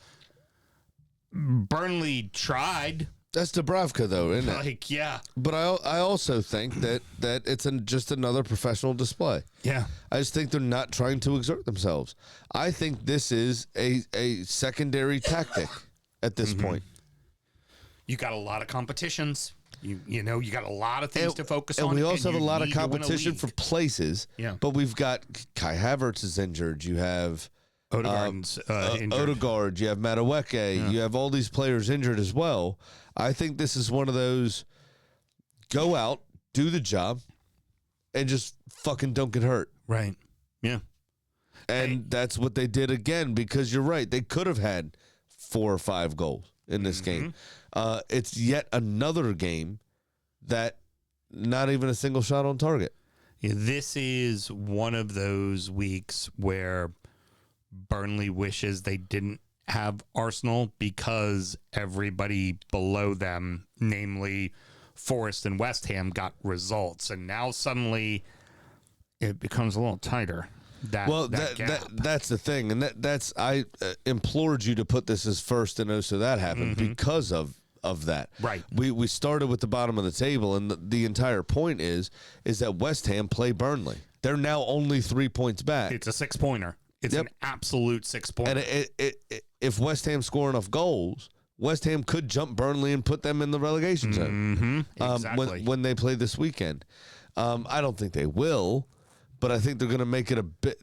Burnley tried. That's Dubravka, though, isn't it? Like, yeah. But I also think that it's just another professional display. Yeah. I just think they're not trying to exert themselves. I think this is a secondary tactic at this point. You got a lot of competitions. You know, you got a lot of things to focus on. And we also have a you lot of need to win a competition league. for places. Yeah. But we've got Kai Havertz is injured. You have Odegaard's injured. Odegaard. You have Madueke. You have all these players injured as well. I think this is one of those go out, do the job, and just fucking don't get hurt. Right. Yeah. And that's what they did again, because you're right. They could have had 4 or 5 goals in this game. It's yet another game that not even a single shot on target. Yeah, this is one of those weeks where Burnley wishes they didn't have Arsenal, because everybody below them, namely Forest and West Ham, got results. And now suddenly it becomes a little tighter. That's the thing, and that's I implored you to put this as first, and so that happened because of that. Right. We started with the bottom of the table, and the entire point is that West Ham play Burnley. They're now only 3 points back. It's a 6-pointer. It's an absolute 6-pointer. And if West Ham score enough goals, West Ham could jump Burnley and put them in the relegation zone. Exactly. When they play this weekend. I don't think they will. But I think they're going to make it a bit.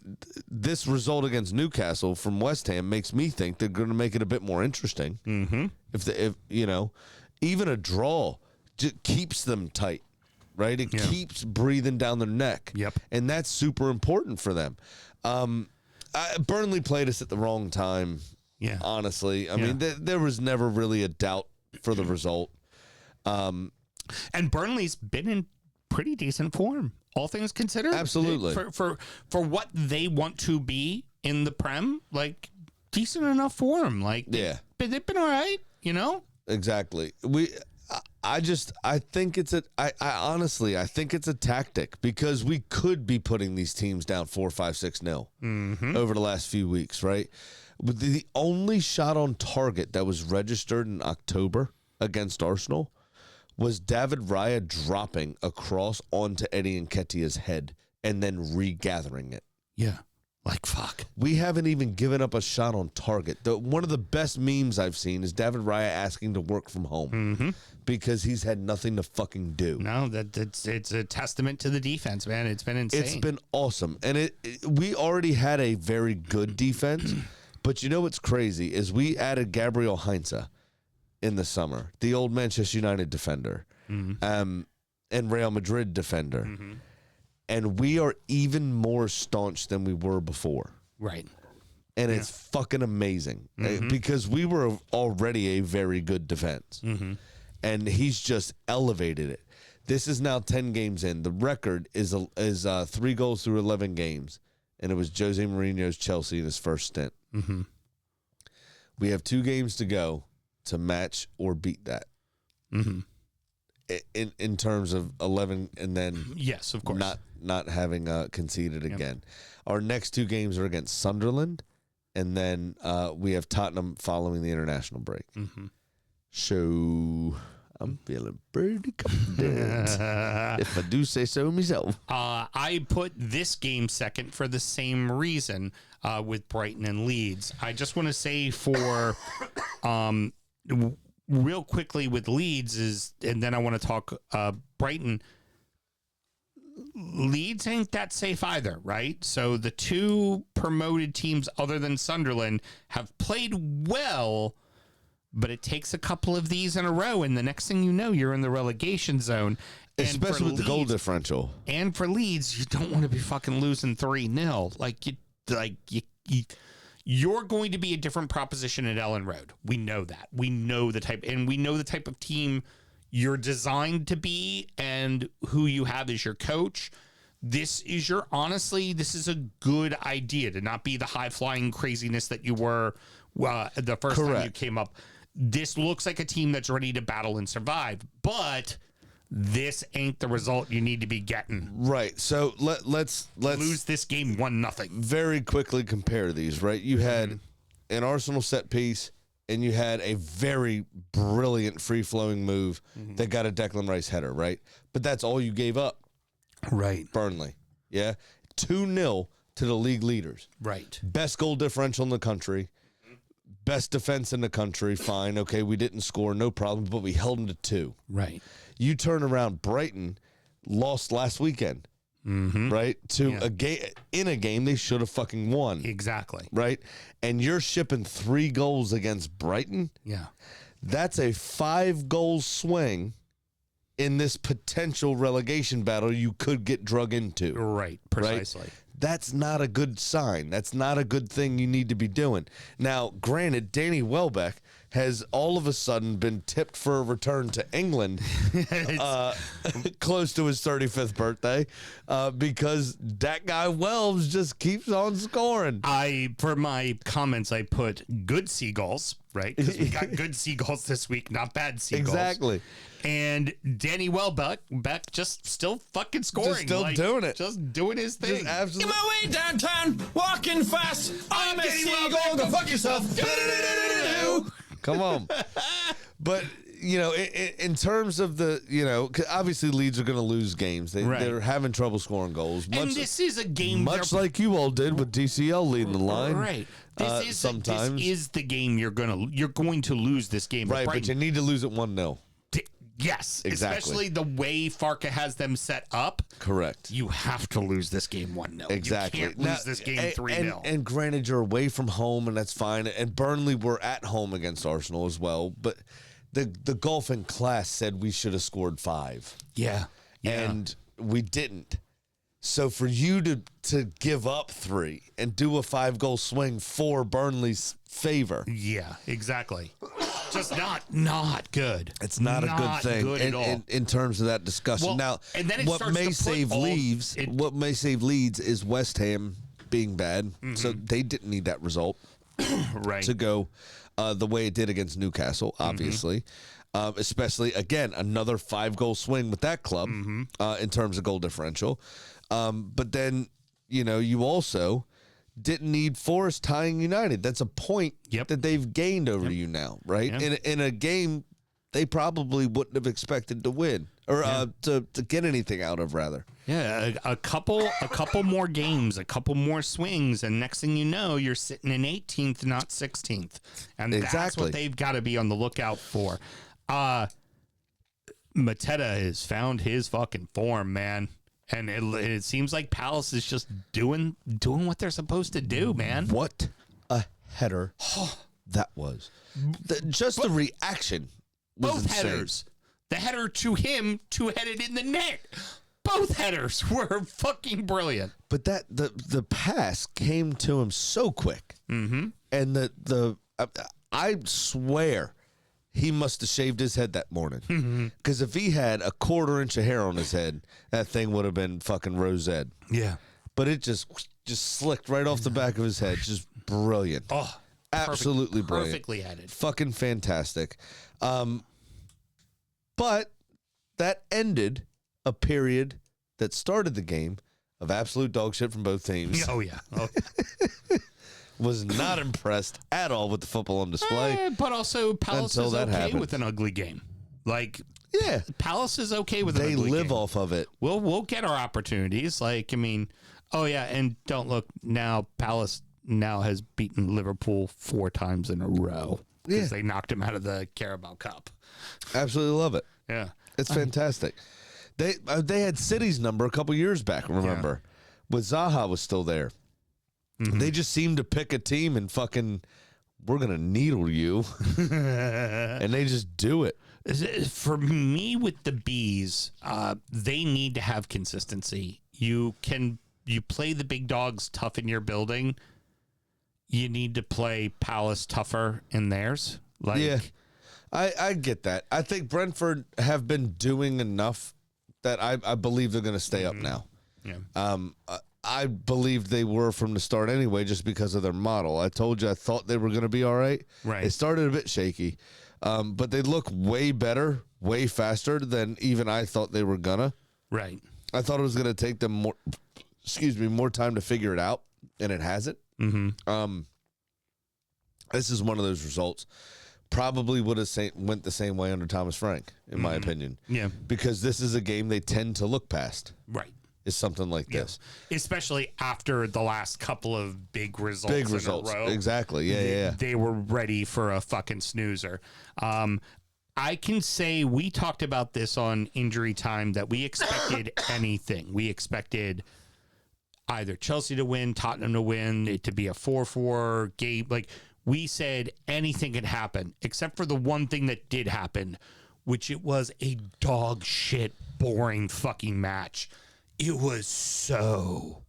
This result against Newcastle from West Ham makes me think they're going to make it a bit more interesting. If even a draw just keeps them tight, right? It keeps breathing down their neck. Yep. And that's super important for them. Burnley played us at the wrong time. Yeah. Honestly, I mean, there was never really a doubt for the result. And Burnley's been in pretty decent form, all things considered. Absolutely. For what they want to be in the Prem, like, decent enough form. Like, they've been all right, you know? Exactly. I think it's honestly think it's a tactic, because we could be putting these teams down 4-5-6-0 over the last few weeks, right? But the only shot on target that was registered in October against Arsenal was David Raya dropping across onto Eddie Nketiah's head and then regathering it. Yeah. Like, fuck. We haven't even given up a shot on target. One of the best memes I've seen is David Raya asking to work from home because he's had nothing to fucking do. No, it's a testament to the defense, man. It's been insane. It's been awesome. And we already had a very good defense, but you know what's crazy is we added Gabriel Heinze in the summer, the old Manchester United defender, and Real Madrid defender. And we are even more staunch than we were before. Right. And it's fucking amazing because we were already a very good defense. And he's just elevated it. This is now 10 games in. The record is 3 goals through 11 games. And it was Jose Mourinho's Chelsea in his first stint. We have 2 games to go to match or beat that. In terms of 11, and then yes, of course, not having conceded again. Our next 2 games are against Sunderland, and then we have Tottenham following the international break. So I'm feeling pretty confident, if I do say so myself. I put this game second for the same reason with Brighton and Leeds. I just want to say for real quickly with Leeds and then I want to talk Brighton. Leeds ain't that safe either, right? So the 2 promoted teams other than Sunderland have played well, but it takes a couple of these in a row, and the next thing you know, you're in the relegation zone. Especially with the goal differential. And for Leeds, you don't want to be fucking losing 3-0. You're going to be a different proposition at Ellen Road. We know that. We know the type of team you're designed to be and who you have as your coach. This is a good idea to not be the high-flying craziness that you were the first time you came up. This looks like a team that's ready to battle and survive, but this ain't the result you need to be getting. Right. So let's lose this game 1-0. Very quickly compare these, right? You had an Arsenal set piece and you had a very brilliant free-flowing move that got a Declan Rice header, right? But that's all you gave up. Right. Burnley. Yeah. 2-0 to the league leaders. Right. Best goal differential in the country. Best defense in the country. Fine. Okay, we didn't score, no problem, but we held them to 2. Right. You turn around, Brighton lost last weekend, right? To a game in a game they should have fucking won. Exactly. Right? And you're shipping 3 goals against Brighton? Yeah. That's a 5-goal swing in this potential relegation battle you could get drug into. Right. Precisely. Right? That's not a good sign. That's not a good thing you need to be doing. Now, granted, Danny Welbeck has all of a sudden been tipped for a return to England close to his 35th birthday because that guy Wells just keeps on scoring. For my comments, I put good seagulls, right? Because we got good seagulls this week, not bad seagulls. Exactly. And Danny Welbeck just still fucking scoring. Just still doing it. Just doing his thing. Just absolutely. My way downtown, walking fast. I'm a seagull. Go fuck yourself. Come on. But, you know, in terms of the, you know, 'cause obviously Leeds are going to lose games. They're having trouble scoring goals. And this is a game. Much like you all did with DCL leading the line. Right. This is the game you're going to lose this game. Right, but you need to lose it 1-0. Yes, Exactly. Especially the way Farka has them set up. Correct. You have to lose this game 1-0. Exactly. You can't lose this game 3-0. And granted, you're away from home, and that's fine. And Burnley were at home against Arsenal as well. But the golfing class said we should have scored 5. Yeah. And we didn't. So for you to give up 3 and do a 5-goal swing for Burnley's favor. Yeah, exactly. Just not good. It's not a good thing good at all. in terms of that discussion. Well, now, and then it what starts may to put save all- Leeds, what may save Leeds is West Ham being bad. So they didn't need that result Right. to go the way it did against Newcastle, obviously. Especially, again, another 5-goal swing with that club in terms of goal differential. But then, you know, you also didn't need Forest tying United. That's a point that they've gained over you now, right? Yep. In a game they probably wouldn't have expected to win or to get anything out of, rather. Yeah, a couple more games, a couple more swings, and next thing you know, you're sitting in 18th, not 16th. And that's Exactly. what they've got to be on the lookout for. Mateta has found his fucking form, man. And it seems like Palace is just doing what they're supposed to do, man. What a header that was. The reaction was Both insane. headers. The header to him, two-headed in the net. Both headers were fucking brilliant. But that the pass came to him so quick. Mm-hmm. And I swear he must have shaved his head that morning. Because if he had a 1/4 inch of hair on his head, that thing would have been fucking rosette. Yeah. But it just slicked right off the back of his head. Just brilliant. Oh, absolutely brilliant. Perfectly headed. Fucking fantastic. But that ended a period that started the game of absolute dog shit from both teams. Oh, yeah. Oh. Was not impressed at all with the football on display. But also, Palace Until is that okay happened. with an ugly game. Like, Yeah. Palace is okay with an They ugly live game. off of it. We'll get our opportunities. Like, I mean, oh, yeah, and don't look now, Palace now has beaten Liverpool 4 times in a row. Because Yeah. they knocked him out of the Carabao Cup. Absolutely love it. Yeah. It's fantastic. They had City's number a couple years back, remember? When Zaha was still there. They just seemed to pick a team and fucking, we're going to needle you. And they just do it. For me, with the Bees, they need to have consistency. You play the big dogs tough in your building, you need to play Palace tougher in theirs. Like, Yeah, I get that. I think Brentford have been doing enough that I believe they're going to stay up now. Yeah. I believed they were from the start anyway, just because of their model. I told you I thought they were going to be all right. Right. It started a bit shaky, but they look way better, way faster than even I thought they were gonna. Right. I thought it was going to take them more time to figure it out, and it hasn't. Mm-hmm. This is one of those results. Probably would have went the same way under Thomas Frank, in my opinion. Yeah. Because this is a game they tend to look past. Right. Is something like this. Especially after the last couple of big results Big in results. a row. Exactly. Yeah. They were ready for a fucking snoozer. I can say we talked about this on Injury Time that we expected anything. We expected either Chelsea to win, Tottenham to win, it to be a 4-4 game. Like, we said anything could happen, except for the one thing that did happen, which it was a dog shit, boring fucking match. It was so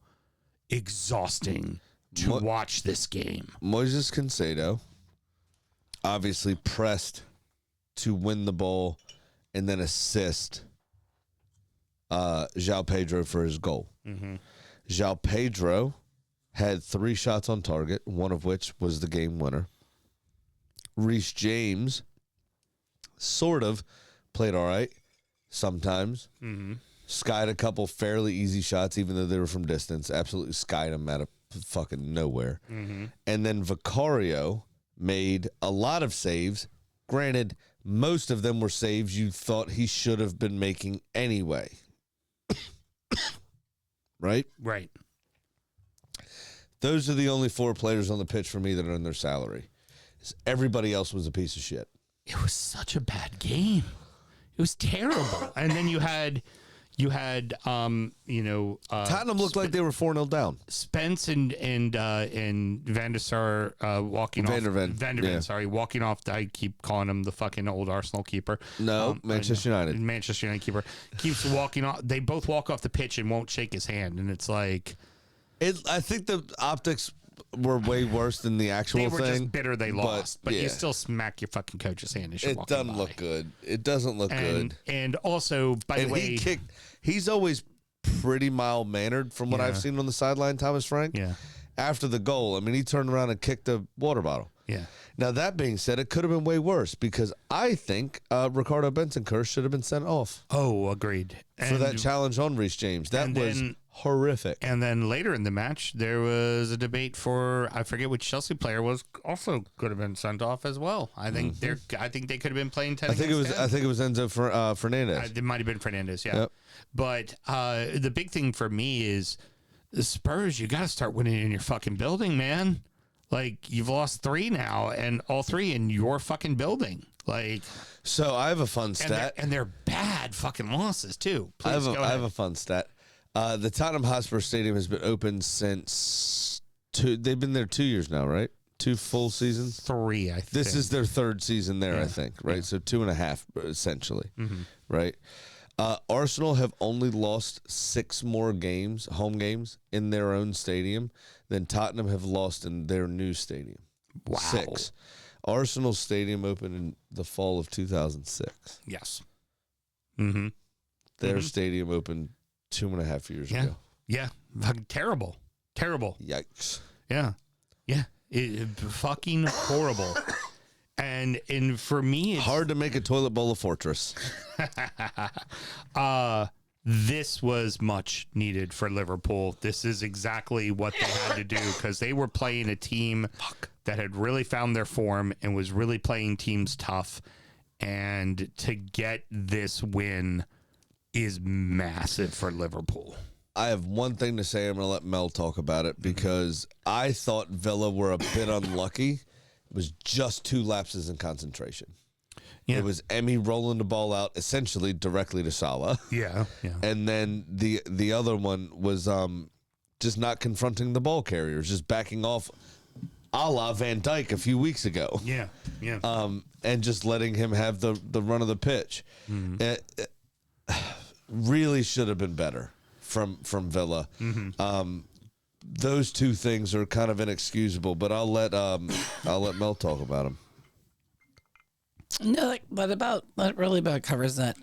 exhausting to watch this game. Moises Caicedo obviously pressed to win the ball and then assist João Pedro for his goal. Mm-hmm. João Pedro had 3 shots on target, one of which was the game winner. Reece James sort of played all right sometimes. Mm-hmm. Skied a couple fairly easy shots, even though they were from distance. Absolutely skied them out of fucking nowhere. Mm-hmm. And then Vicario made a lot of saves. Granted, most of them were saves you thought he should have been making anyway. Right? Right. Those are the only 4 players on the pitch for me that are in their salary. Everybody else was a piece of shit. It was such a bad game. It was terrible. And then you had Tottenham looked like they were 4-0 down. Spence and Van der Sar walking Van der Ven, off. Van der Ven, yeah. sorry, walking off. I keep calling him the fucking old Arsenal keeper. No, Manchester United. Manchester United keeper keeps walking off. They both walk off the pitch and won't shake his hand, and it's like I think the optics were way worse than the actual they were thing. just bitter they lost, but yeah. you still smack your fucking coach's hand as you're It walking doesn't by. look good. It doesn't look good. And also, by the way, he's always pretty mild mannered from what Yeah. I've seen on the sideline, Thomas Frank. Yeah. After the goal, I mean, he turned around and kicked a water bottle. Yeah. Now, that being said, it could have been way worse because I think Ricardo Bentancur should have been sent off Oh, agreed. for that challenge on Reece James. That was horrific. And then later in the match, there was a debate for I forget which Chelsea player was also could have been sent off as well. I think I think they could have been playing 10. I think it was Enzo Fernandez. It might have been Fernandez. Yeah. Yep. But the big thing for me is the Spurs. You got to start winning in your fucking building, man. Like, you've lost 3 now, and all 3 in your fucking building. Like, So I have a fun stat. and they're bad fucking losses too. Please I have a fun stat. The Tottenham Hotspur Stadium has been open since they've been there 2 years now, right? 2 full seasons. 3, I think. This is their 3rd season there, Yeah. I think, right? Yeah. So 2.5 essentially, Mm-hmm. right? Arsenal have only lost 6 more games, home games, in their own stadium than Tottenham have lost in their new stadium. Wow. 6. Arsenal's stadium opened in the fall of 2006. Yes. Mm-hmm. Their stadium opened 2.5 years Yeah. ago. Yeah. Fucking terrible. Terrible. Yikes. Yeah. Yeah. Fucking horrible. And for me, it's Hard to make a toilet bowl a fortress. this was much needed for Liverpool. This is exactly what they had to do because they were playing a team that had really found their form and was really playing teams tough. And to get this win is massive for Liverpool. I have one thing to say. I'm going to let Mel talk about it because I thought Villa were a bit unlucky. It was just 2 lapses in concentration. Yeah. It was Emmy rolling the ball out essentially directly to Salah. Yeah. Yeah. And then the other one was just not confronting the ball carriers, just backing off a la Van Dijk a few weeks ago. Yeah. Yeah. And just letting him have the run of the pitch. It really should have been better from Villa. those two things are kind of inexcusable. But I'll let Mel talk about them. No, that really about covers that.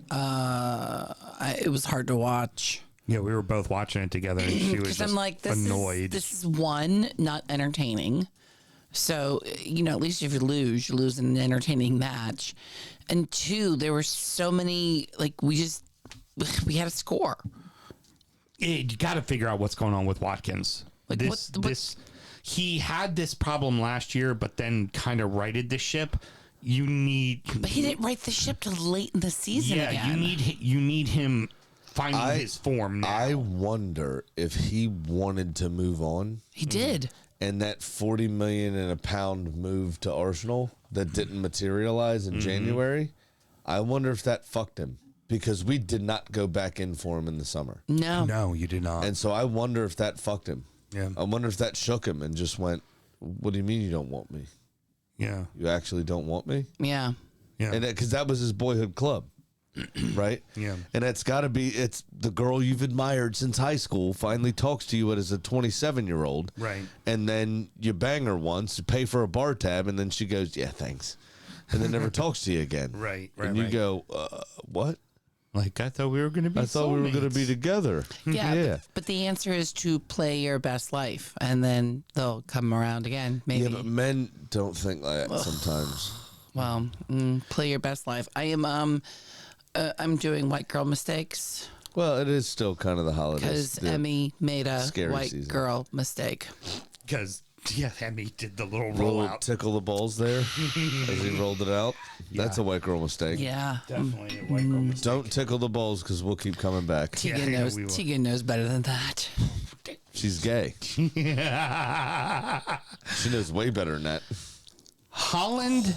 It was hard to watch. Yeah, we were both watching it together, and she was just I'm like, annoyed. This is one, not entertaining. So, at least if you lose in an entertaining match. And two, there were so many, we had a score. You got to figure out what's going on with Watkins. He had this problem last year, but then kind of righted the ship. But he didn't right the ship till late in the season. Yeah, you need him finding his form now. I wonder if he wanted to move on. He did. And that $40 million and a pound move to Arsenal that didn't materialize in January, I wonder if that fucked him, because we did not go back in for him in the summer. No, you did not. And so I wonder if that fucked him. Yeah. I wonder if that shook him and just went, "What do you mean you don't want me? Yeah. You actually don't want me?" Yeah. Yeah. And because that was his boyhood club. Right? Yeah. And it's got to be, it's the girl you've admired since high school finally talks to you as a 27-year-old. Right. And then you bang her once, you pay for a bar tab, and then she goes, "Yeah, thanks." And then never talks to you again. Right. And you go, "What? Like, I thought we were going to be I thought we were going to be together." Yeah. But the answer is to play your best life, and then they'll come around again. Maybe. Yeah, but men don't think like that sometimes. Well, play your best life. I'm doing white girl mistakes Well, it is still kind of the holidays. because The Emmy made a scary white season. girl mistake. Because, Emmy did the little little rollout. tickle the balls there as he rolled it out. That's a white girl mistake. Yeah. Definitely a white girl mistake. Don't tickle the balls because we'll keep coming back. Tegan Yeah, knows. we will. Tegan knows better than that. She's gay. She knows way better than that. Holland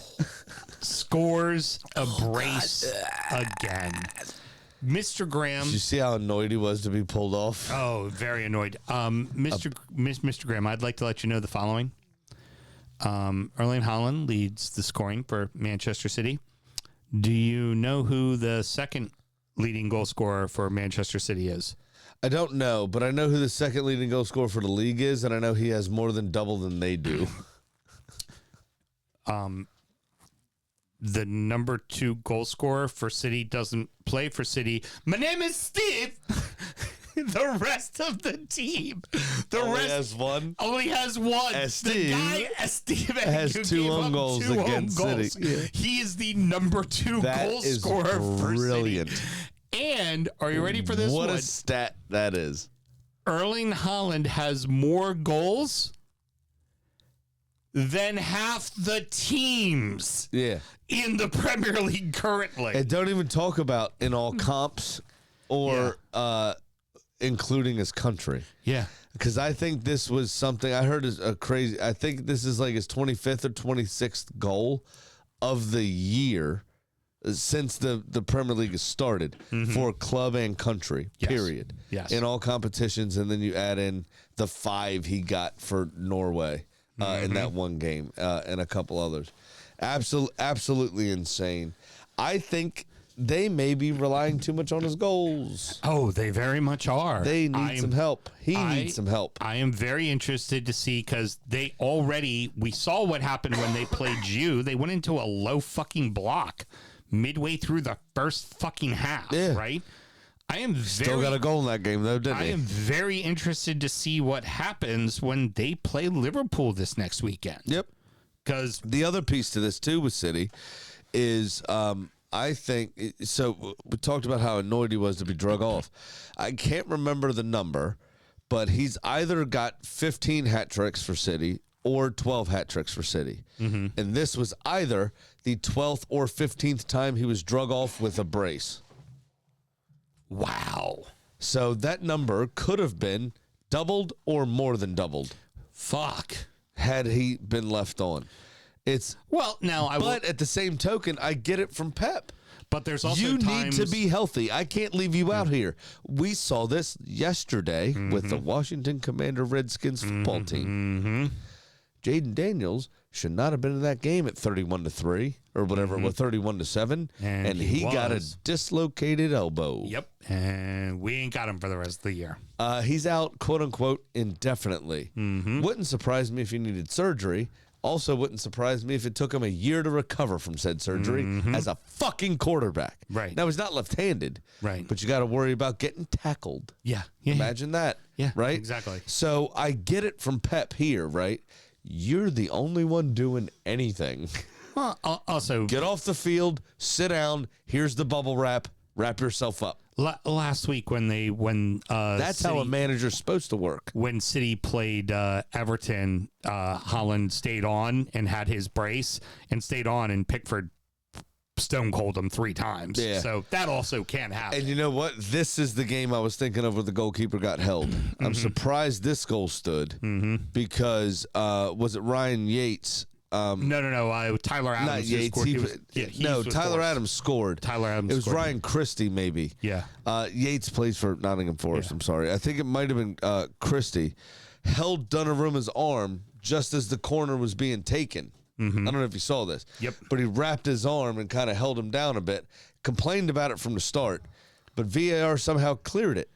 scores a brace again. Mr. Graham. Did you see how annoyed he was to be pulled off? Oh, very annoyed. Mr. Graham, I'd like to let you know the following. Erling Haaland leads the scoring for Manchester City. Do you know who the second leading goal scorer for Manchester City is? I don't know, but I know who the second leading goal scorer for the league is, and I know he has more than double than they do. The number 2 goal scorer for City doesn't play for City. My name is Steve. The rest of the team, has one. only has one. Steve The guy, Steve, has who 2 gave own up goals 2 own against goals. City. Yeah. He is the number 2 That goal is scorer brilliant. for City. And are you ready for this What one? a stat that is. Erling Haaland has more goals than half the teams Yeah. in the Premier League currently. And don't even talk about in all comps or including his country. Yeah. Because I think this was something I heard is a crazy. I think this is like his 25th or 26th goal of the year since the Premier League has started for club and country, Yes. period. Yes. In all competitions. And then you add in the 5 he got for Norway in that one game and a couple others. Absolutely insane. I think they may be relying too much on his goals. Oh, they very much are. They need some help. He needs some help. I am very interested to see because we saw what happened when they played you. They went into a low fucking block midway through the first fucking half, right? I am Still got a goal in that game, though, didn't I he? am very interested to see what happens when they play Liverpool this next weekend. Yep. Because the other piece to this, too, with City is I think so. We talked about how annoyed he was to be drug off. I can't remember the number, but he's either got 15 hat tricks for City or 12 hat tricks for City. And this was either the 12th or 15th time he was drug off with a brace. wow. So that number could have been doubled or more than doubled Fuck. had he been left on. Well, now But at the same token, I get it from Pep. But there's also You times need to be healthy. I can't leave you out here. We saw this yesterday with the Washington Commander Redskins football team. Jaden Daniels should not have been in that game at 31-3 or whatever, 31-7, and he got a dislocated elbow. Yep, and we ain't got him for the rest of the year. He's out, quote unquote, indefinitely. Wouldn't surprise me if he needed surgery. Also, wouldn't surprise me if it took him a year to recover from said surgery as a fucking quarterback. Right. Now, he's not left-handed. Right. But you got to worry about getting tackled. Yeah. Imagine that. Yeah, Right? exactly. So I get it from Pep here, right? You're the only one doing anything. Well, also, Get off the field, sit down, here's the bubble wrap, wrap yourself up. last week when That's City, how a manager's supposed to work. when City played Everton, Holland stayed on and had his brace and stayed on, and Pickford stone cold him 3 times. Yeah. So that also can happen. And you know what? This is the game I was thinking of where the goalkeeper got held. I'm surprised this goal stood because was it Ryan Yates? No. Tyler Adams. Not just Yates. scored. He was Tyler forced. Adams scored. Tyler Adams It was scored. Ryan Christie, maybe. Yeah. Yates plays for Nottingham Forest. Yeah. I'm sorry. I think it might have been Christie. Held Donnarumma's arm just as the corner was being taken. I don't know if you saw this. Yep. But he wrapped his arm and kind of held him down a bit. Complained about it from the start, but VAR somehow cleared it.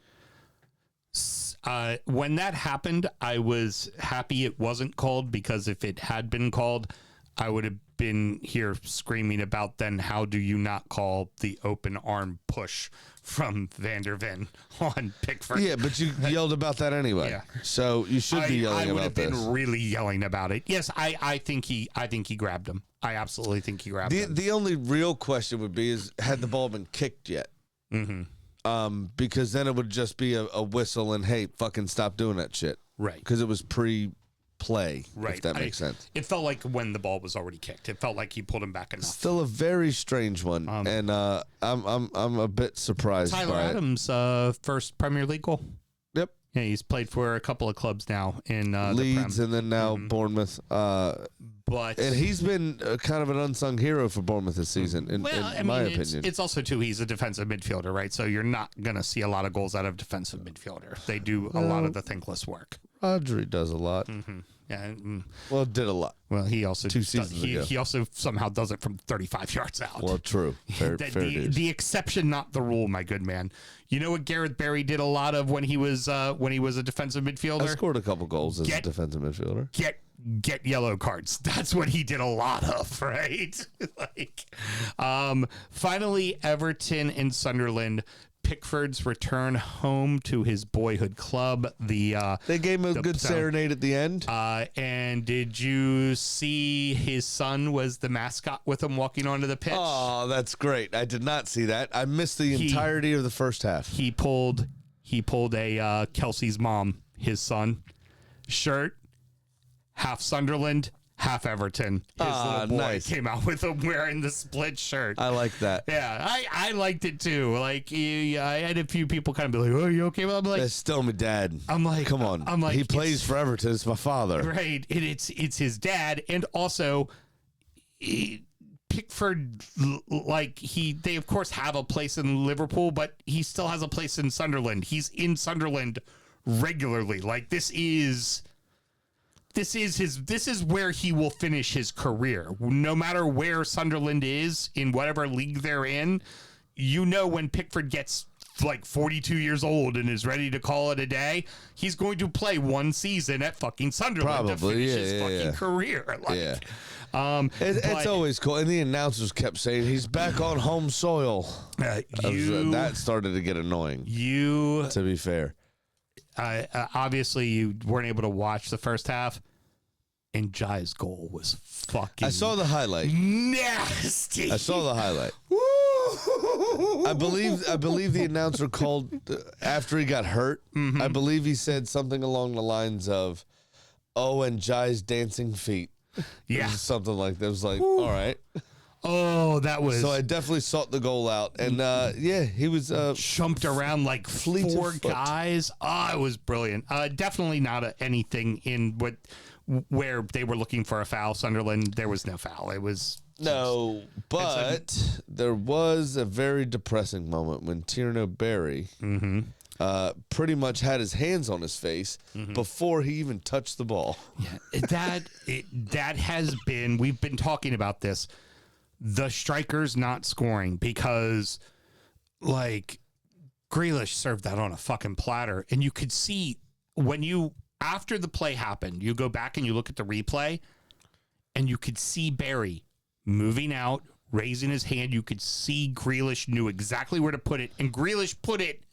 When that happened, I was happy it wasn't called, because if it had been called, I would have been here screaming about then how do you not call the open arm push from Van der Ven on Pickford? Yeah, but you yelled about that anyway. Yeah. So you should be yelling I would about have this. been really yelling about it. Yes, I think he grabbed him. I absolutely think he grabbed him. The only real question would be is had the ball been kicked yet? Because then it would just be a whistle and hey, fucking stop doing that shit. Right. Because it was play, Right. if that makes sense. It felt like when the ball was already kicked. It felt like he pulled him back enough. Still a very strange one, and I'm a bit surprised Tyler by Adams' first Premier League goal. it. Yep. Yeah, he's played for a couple of clubs now in Leeds the and then now Bournemouth. But And he's been kind of an unsung hero for Bournemouth this season, in my opinion. It's also, too, he's a defensive midfielder, right? So you're not going to see a lot of goals out of defensive midfielder. They do a lot of the thankless work. Rodri does a lot. Yeah. Well, did a lot. Well, he also 2 seasons ago. he also somehow does it from 35 yards out. Well, true. Fair dues. The exception, not the rule, my good man. You know what Gareth Barry did a lot of when he was a defensive midfielder? I scored a couple goals as a defensive midfielder. Get yellow cards. That's what he did a lot of, right? Finally, Everton and Sunderland. Pickford's return home to his boyhood club. They gave him a good serenade at the end. And did you see his son was the mascot with him walking onto the pitch? Oh, that's great. I did not see that. I missed the entirety of the first half. He pulled a Kelsey's mom, his son, shirt, half Sunderland, half Everton. His little boy came out with him wearing the split shirt. I like that. Yeah, I liked it too. Like, I had a few people kind of be like, "Oh, you okay?" I'm like, That's still my dad. I'm like, come on. I'm like, he plays for Everton. It's my father. Right. And it's his dad. And also, Pickford, they of course have a place in Liverpool, but he still has a place in Sunderland. He's in Sunderland regularly. Like, this is where he will finish his career. No matter where Sunderland is in whatever league they're in, when Pickford gets like 42 years old and is ready to call it a day, he's going to play one season at fucking Sunderland to finish his fucking career. It's always cool. And the announcers kept saying he's back on home soil. That started to get annoying. To be fair. Obviously, you weren't able to watch the first half, and Jai's goal was fucking. I saw the highlight. Nasty. I saw the highlight. I believe the announcer called after he got hurt. I believe he said something along the lines of, "Oh, and Jai's dancing feet." Yeah, something like that. It was like, all right. Oh, that was. So I definitely sought the goal out, and he was jumped around like four guys. It was brilliant. Definitely not anything in where they were looking for a foul. Sunderland, there was no foul. It was no, but there was a very depressing moment when Tierno Barry pretty much had his hands on his face before he even touched the ball. Yeah, that has been, we've been talking about this, the strikers not scoring because, like, Grealish served that on a fucking platter, and you could see when you, after the play happened, you go back and you look at the replay, and you could see Barry moving out, raising his hand. You could see Grealish knew exactly where to put it, and Grealish put it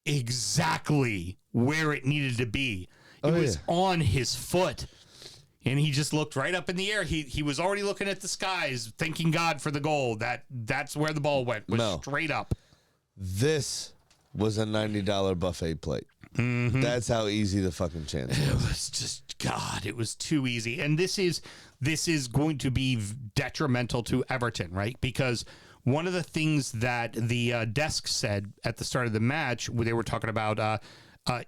exactly where it needed to be. It was on his foot, and he just looked right up in the air. He was already looking at the skies, thanking God for the goal. That's where the ball went, straight up. This was a $90 buffet plate. That's how easy the fucking chance was. It was just, God, it was too easy. And this is going to be detrimental to Everton, right? Because one of the things that the desk said at the start of the match, where they were talking about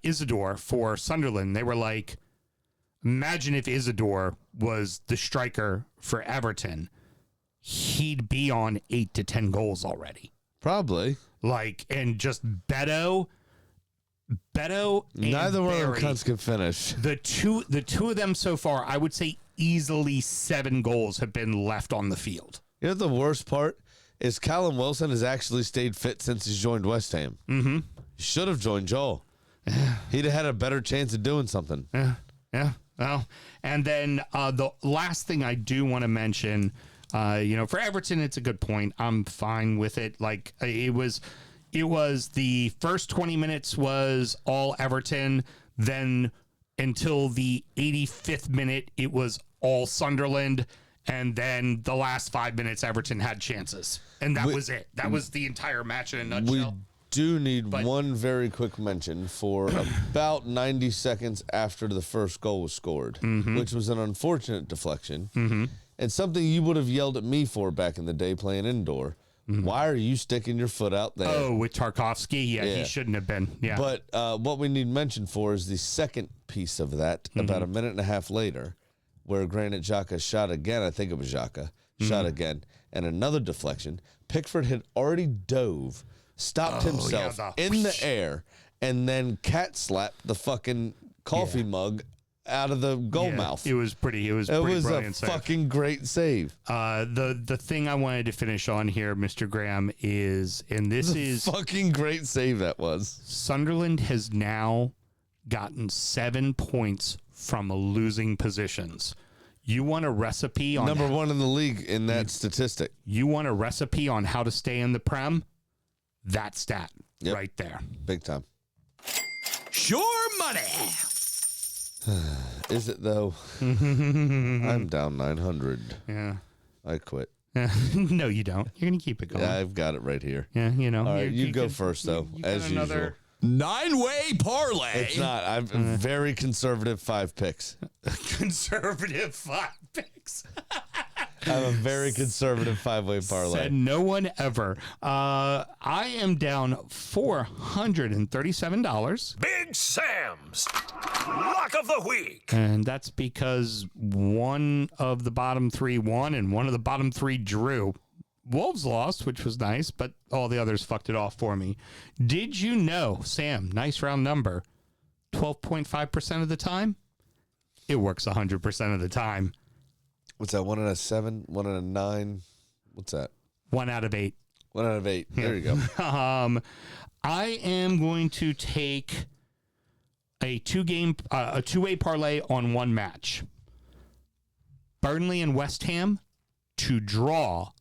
Isidore for Sunderland, they were like, imagine if Isidore was the striker for Everton, he'd be on 8 to 10 goals already. Probably. Like, and just Beto and neither one of them Barry, cunts can finish. the two of them so far, I would say easily 7 goals have been left on the field. You know the worst part is Callum Wilson has actually stayed fit since he's joined West Ham. He should have joined Joel. He'd have had a better chance of doing something. Yeah. Well, and then the last thing I do want to mention, for Everton, it's a good point. I'm fine with it. Like it was the first 20 minutes was all Everton. Then until the 85th minute, it was all Sunderland. And then the last 5 minutes, Everton had chances. And that was it. That was the entire match in a nutshell. We do need one very quick mention for about 90 seconds after the first goal was scored, which was an unfortunate deflection. And something you would have yelled at me for back in the day playing indoor. Why are you sticking your foot out there? Oh, with Tarkovsky? Yeah, he shouldn't have been. Yeah. But what we need mention for is the second piece of that, about a minute and a half later, where Granit Xhaka shot again. I think it was Xhaka. Shot again. And another deflection. Pickford had already dove, stopped himself in the air, and then cat slapped the fucking coffee mug out of the goal mouth. It was pretty a brilliant save. fucking great save. The thing I wanted to finish on here, Mr. Graham, is, and this is fucking great save that was. Sunderland has now gotten 7 points from losing positions. You want a recipe on number one in the league in that statistic. You want a recipe on how to stay in the Prem? That stat right there. Big time. Sure money. Is it though? I'm down 900. Yeah. I quit. No, you don't. You're going to keep it going. Yeah, I've got it right here. Yeah, you know. All right, you go first, though, as usual. 9-way parlay. It's not. I'm very conservative 5 picks. Conservative 5 picks. I'm a very conservative 5-way parlay. Said no one ever. I am down $437. Big Sam's Lock of the Week. And that's because one of the bottom 3 won and one of the bottom 3 drew. Wolves lost, which was nice, but all the others fucked it off for me. Did you know, Sam, nice round number, 12.5% of the time, it works 100% of the time. What's that, 1 out of 7, 1 out of 9? What's that? 1 out of 8. 1 out of 8. There you go. I am going to take a 2-way parlay on one match. Burnley and West Ham to draw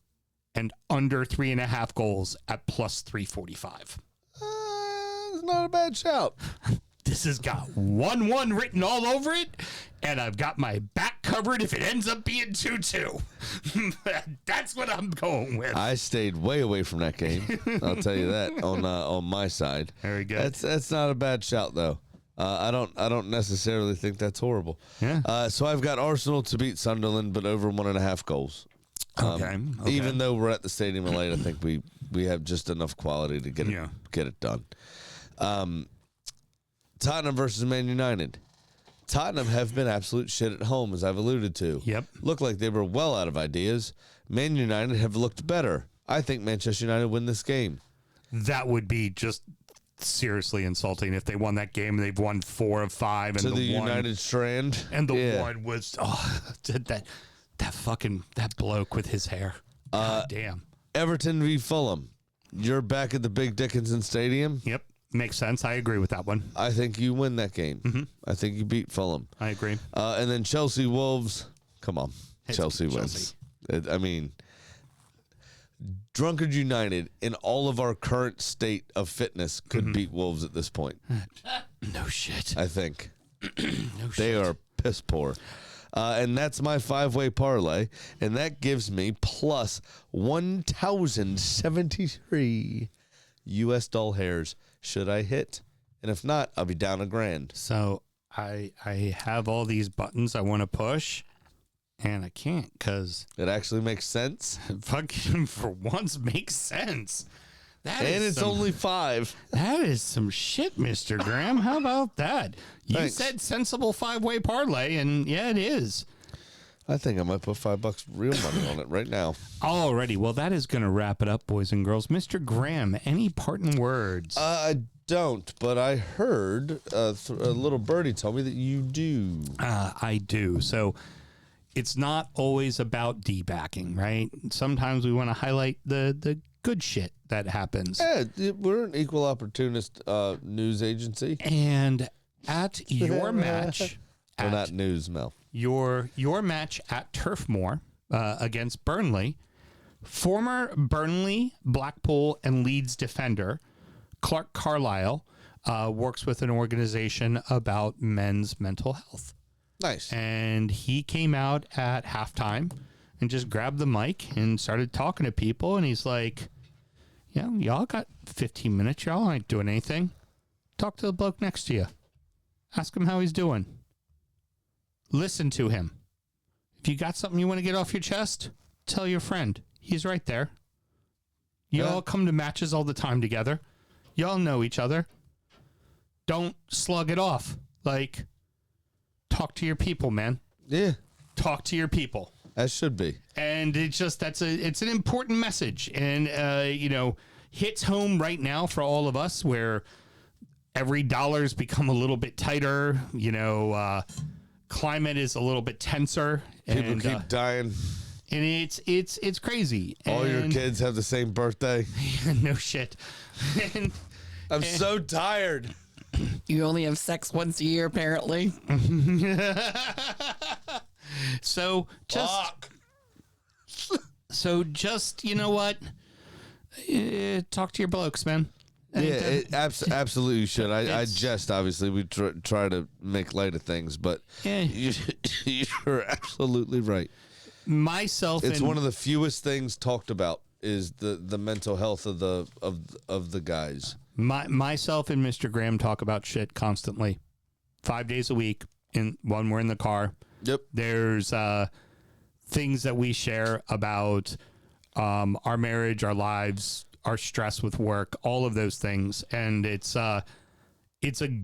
and under 3.5 goals at plus 345. It's not a bad shout. This has got 1-1 written all over it, and I've got my back covered if it ends up being 2-2. That's what I'm going with. I stayed way away from that game. I'll tell you that on my side. Very good. That's not a bad shout though. I don't necessarily think that's horrible. Yeah. So I've got Arsenal to beat Sunderland, but over 1.5 goals. Okay. Even though we're at the Stadium late, I think we have just enough quality to get it done. Tottenham versus Man United. Tottenham have been absolute shit at home, as I've alluded to. Yep. Looked like they were well out of ideas. Man United have looked better. I think Manchester United win this game. That would be just seriously insulting. If they won that game, they've won 4 of 5, and To the one, United Strand. and the Yeah. one was that bloke with his hair. God damn. Everton v. Fulham. You're back at the Big Dickinson Stadium. Yep, makes sense. I agree with that one. I think you win that game. I think you beat Fulham. I agree. And then Chelsea Wolves. Come on. Chelsea wins. I mean, Drunkard United, in all of our current state of fitness, could beat Wolves at this point. No shit. I think. No They shit. are piss poor. And that's my 5-way parlay. And that gives me plus 1,073 U.S. doll hairs should I hit. And if not, I'll be down $1,000. So I have all these buttons I want to push, and I can't because It actually makes sense. fucking for once makes sense. That And is it's some- only 5. That is some shit, Mr. Graham. How about that? You Thanks. said sensible 5-way parlay, and yeah, it is. I think I might put $5 real money on it right now. Alrighty, well, that is going to wrap it up, boys and girls. Mr. Graham, any parting words? I don't, but I heard a little birdie tell me that you do. I do. So it's not always about debacking, right? Sometimes we want to highlight the good shit that happens. Yeah, we're an equal opportunist news agency. And at your match, We're not news, Mel. your match at Turf Moor against Burnley, former Burnley, Blackpool, and Leeds defender Clark Carlisle works with an organization about men's mental health. Nice. And he came out at halftime and just grabbed the mic and started talking to people. And he's like, y'all got 15 minutes. Y'all ain't doing anything. Talk to the bloke next to you. Ask him how he's doing. Listen to him. If you got something you want to get off your chest, tell your friend. He's right there. Y'all come to matches all the time together. Y'all know each other. Don't slug it off. Like, talk to your people, man. Yeah, Talk to your people. that should be. And it's just, it's an important message. And, hits home right now for all of us where every dollar's become a little bit tighter. Climate is a little bit tenser. People and, keep dying. and it's crazy. All your And- kids have the same birthday. no shit. And, I'm so tired. You only have sex once a year, apparently. so just you know what? Talk to your blokes, man. Yeah, absolutely should. I jest, obviously. We try to make light of things, but Yeah. you're absolutely right. Myself, It's and one of the fewest things talked about is the mental health of the guys. myself and Mr. Graham talk about shit constantly, 5 days a week. When we're in the car, Yep. there's things that we share about our marriage, our lives, our stress with work, all of those things, and it's a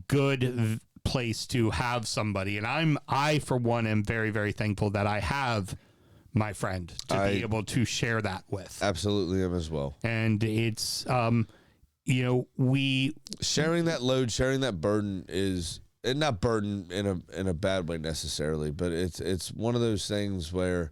good place to have somebody. And I for one am very, very thankful that I have my friend to be able to share that with. Absolutely am as well. And it's we Sharing that load, sharing that burden is and not burden in a bad way necessarily, but it's one of those things where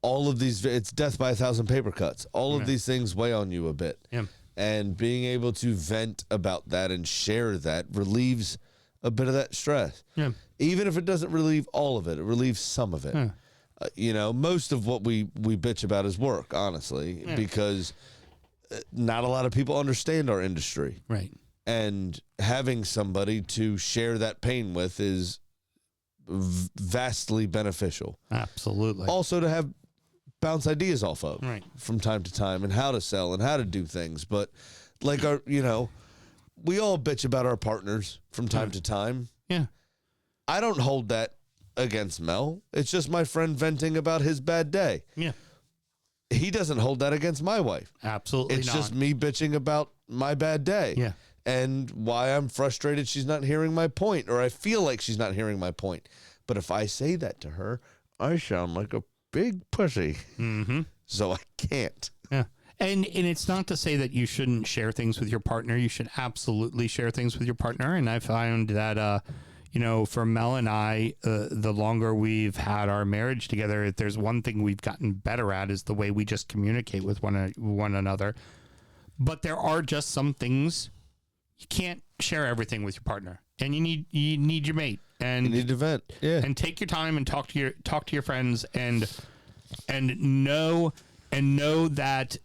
all of these it's death by 1,000 paper cuts. All of these things weigh on you a bit. Yeah. And being able to vent about that and share that relieves a bit of that stress. Yeah. Even if it doesn't relieve all of it, it relieves some of it. Yeah. Most of what we bitch about is work, honestly, because not a lot of people understand our industry. right. And having somebody to share that pain with is vastly beneficial. Absolutely. Also to have bounce ideas off of Right. from time to time and how to sell and how to do things. But like we all bitch about our partners from time to time. Yeah. I don't hold that against Mel. It's just my friend venting about his bad day. Yeah. He doesn't hold that against my wife. Absolutely It's not. just me bitching about my bad day. Yeah. And why I'm frustrated she's not hearing my point, or I feel like she's not hearing my point. But if I say that to her, I sound like a big pussy. Mm-hmm. So I can't. Yeah. And it's not to say that you shouldn't share things with your partner. You should absolutely share things with your partner. And I found that, for Mel and I, the longer we've had our marriage together, if there's one thing we've gotten better at is the way we just communicate with one another. But there are just some things you can't share everything with your partner, and you need your mate, and you need to vent, yeah, and take your time and talk to your friends, and know that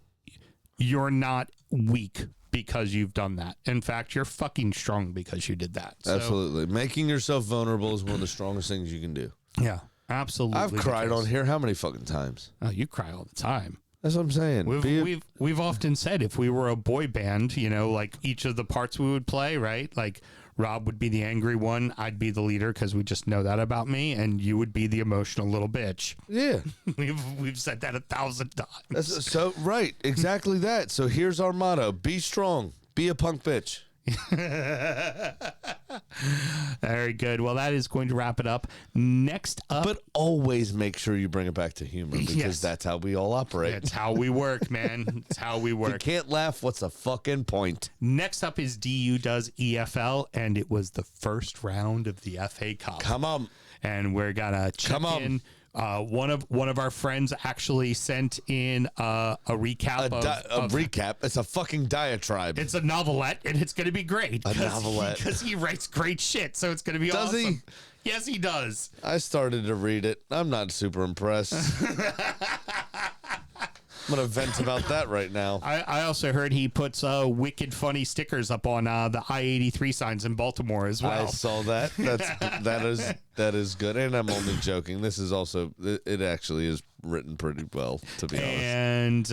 you're not weak because you've done that. In fact, you're fucking strong because you did that. So, absolutely. Making yourself vulnerable is one of the strongest things you can do. yeah, absolutely. I've cried on here how many fucking times? Oh, you cry all the time. That's what I'm saying. We've often said if we were a boy band, like each of the parts we would play, right? Like Rob would be the angry one, I'd be the leader because we just know that about me, and you would be the emotional little bitch. Yeah. We've said that 1,000 times. That's so right, exactly that. So here's our motto: be strong, be a punk bitch. Very good. Well, that is going to wrap it up. Next up, but always make sure you bring it back to humor, because Yes. that's how we all operate. It's how we work, man. It's how we If you work. can't laugh, what's the fucking point? Next up is DU does EFL, and it was the first round of the FA Cup. Come on. And we're gonna check in. One of our friends actually sent in a recap A recap. It's a fucking diatribe. It's a novelette, and it's going to be great. A novelette. Because he writes great shit, so it's going to be Does awesome. he? Yes, he does. I started to read it. I'm not super impressed. I'm going to vent about that right now. I also heard he puts wicked funny stickers up on the I-83 signs in Baltimore as well. I saw that. That is good. And I'm only joking. This is also, it actually is written pretty well, to be honest. And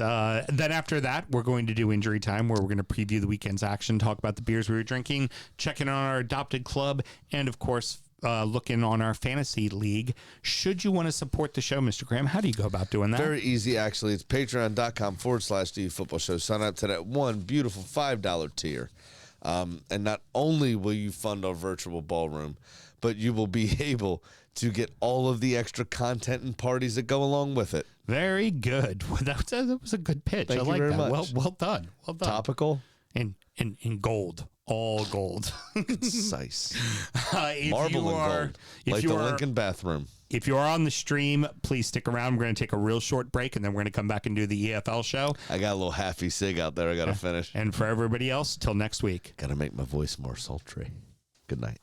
then after that, we're going to do Injury Time, where we're going to preview the weekend's action, talk about the beers we were drinking, check in on our adopted club, and of course, look in on our fantasy league. Should you want to support the show, Mr. Graham, how do you go about doing that? Very easy, actually. It's patreon.com/DFootball Show. Sign up to that one beautiful $5 tier. And not only will you fund our virtual ballroom, but you will be able to get all of the extra content and parties that go along with it. Very good. Well, that was a good pitch. Thank I you like very that. much. Well done. Well done. Topical. In gold. All gold. Concise. If Marble you and are, gold. if Like you the are, Lincoln bathroom. If you are on the stream, please stick around. We're going to take a real short break, and then we're going to come back and do the EFL show. I got a little halfy cig out there I got to finish. And for everybody else, till next week. Got to make my voice more sultry. Good night.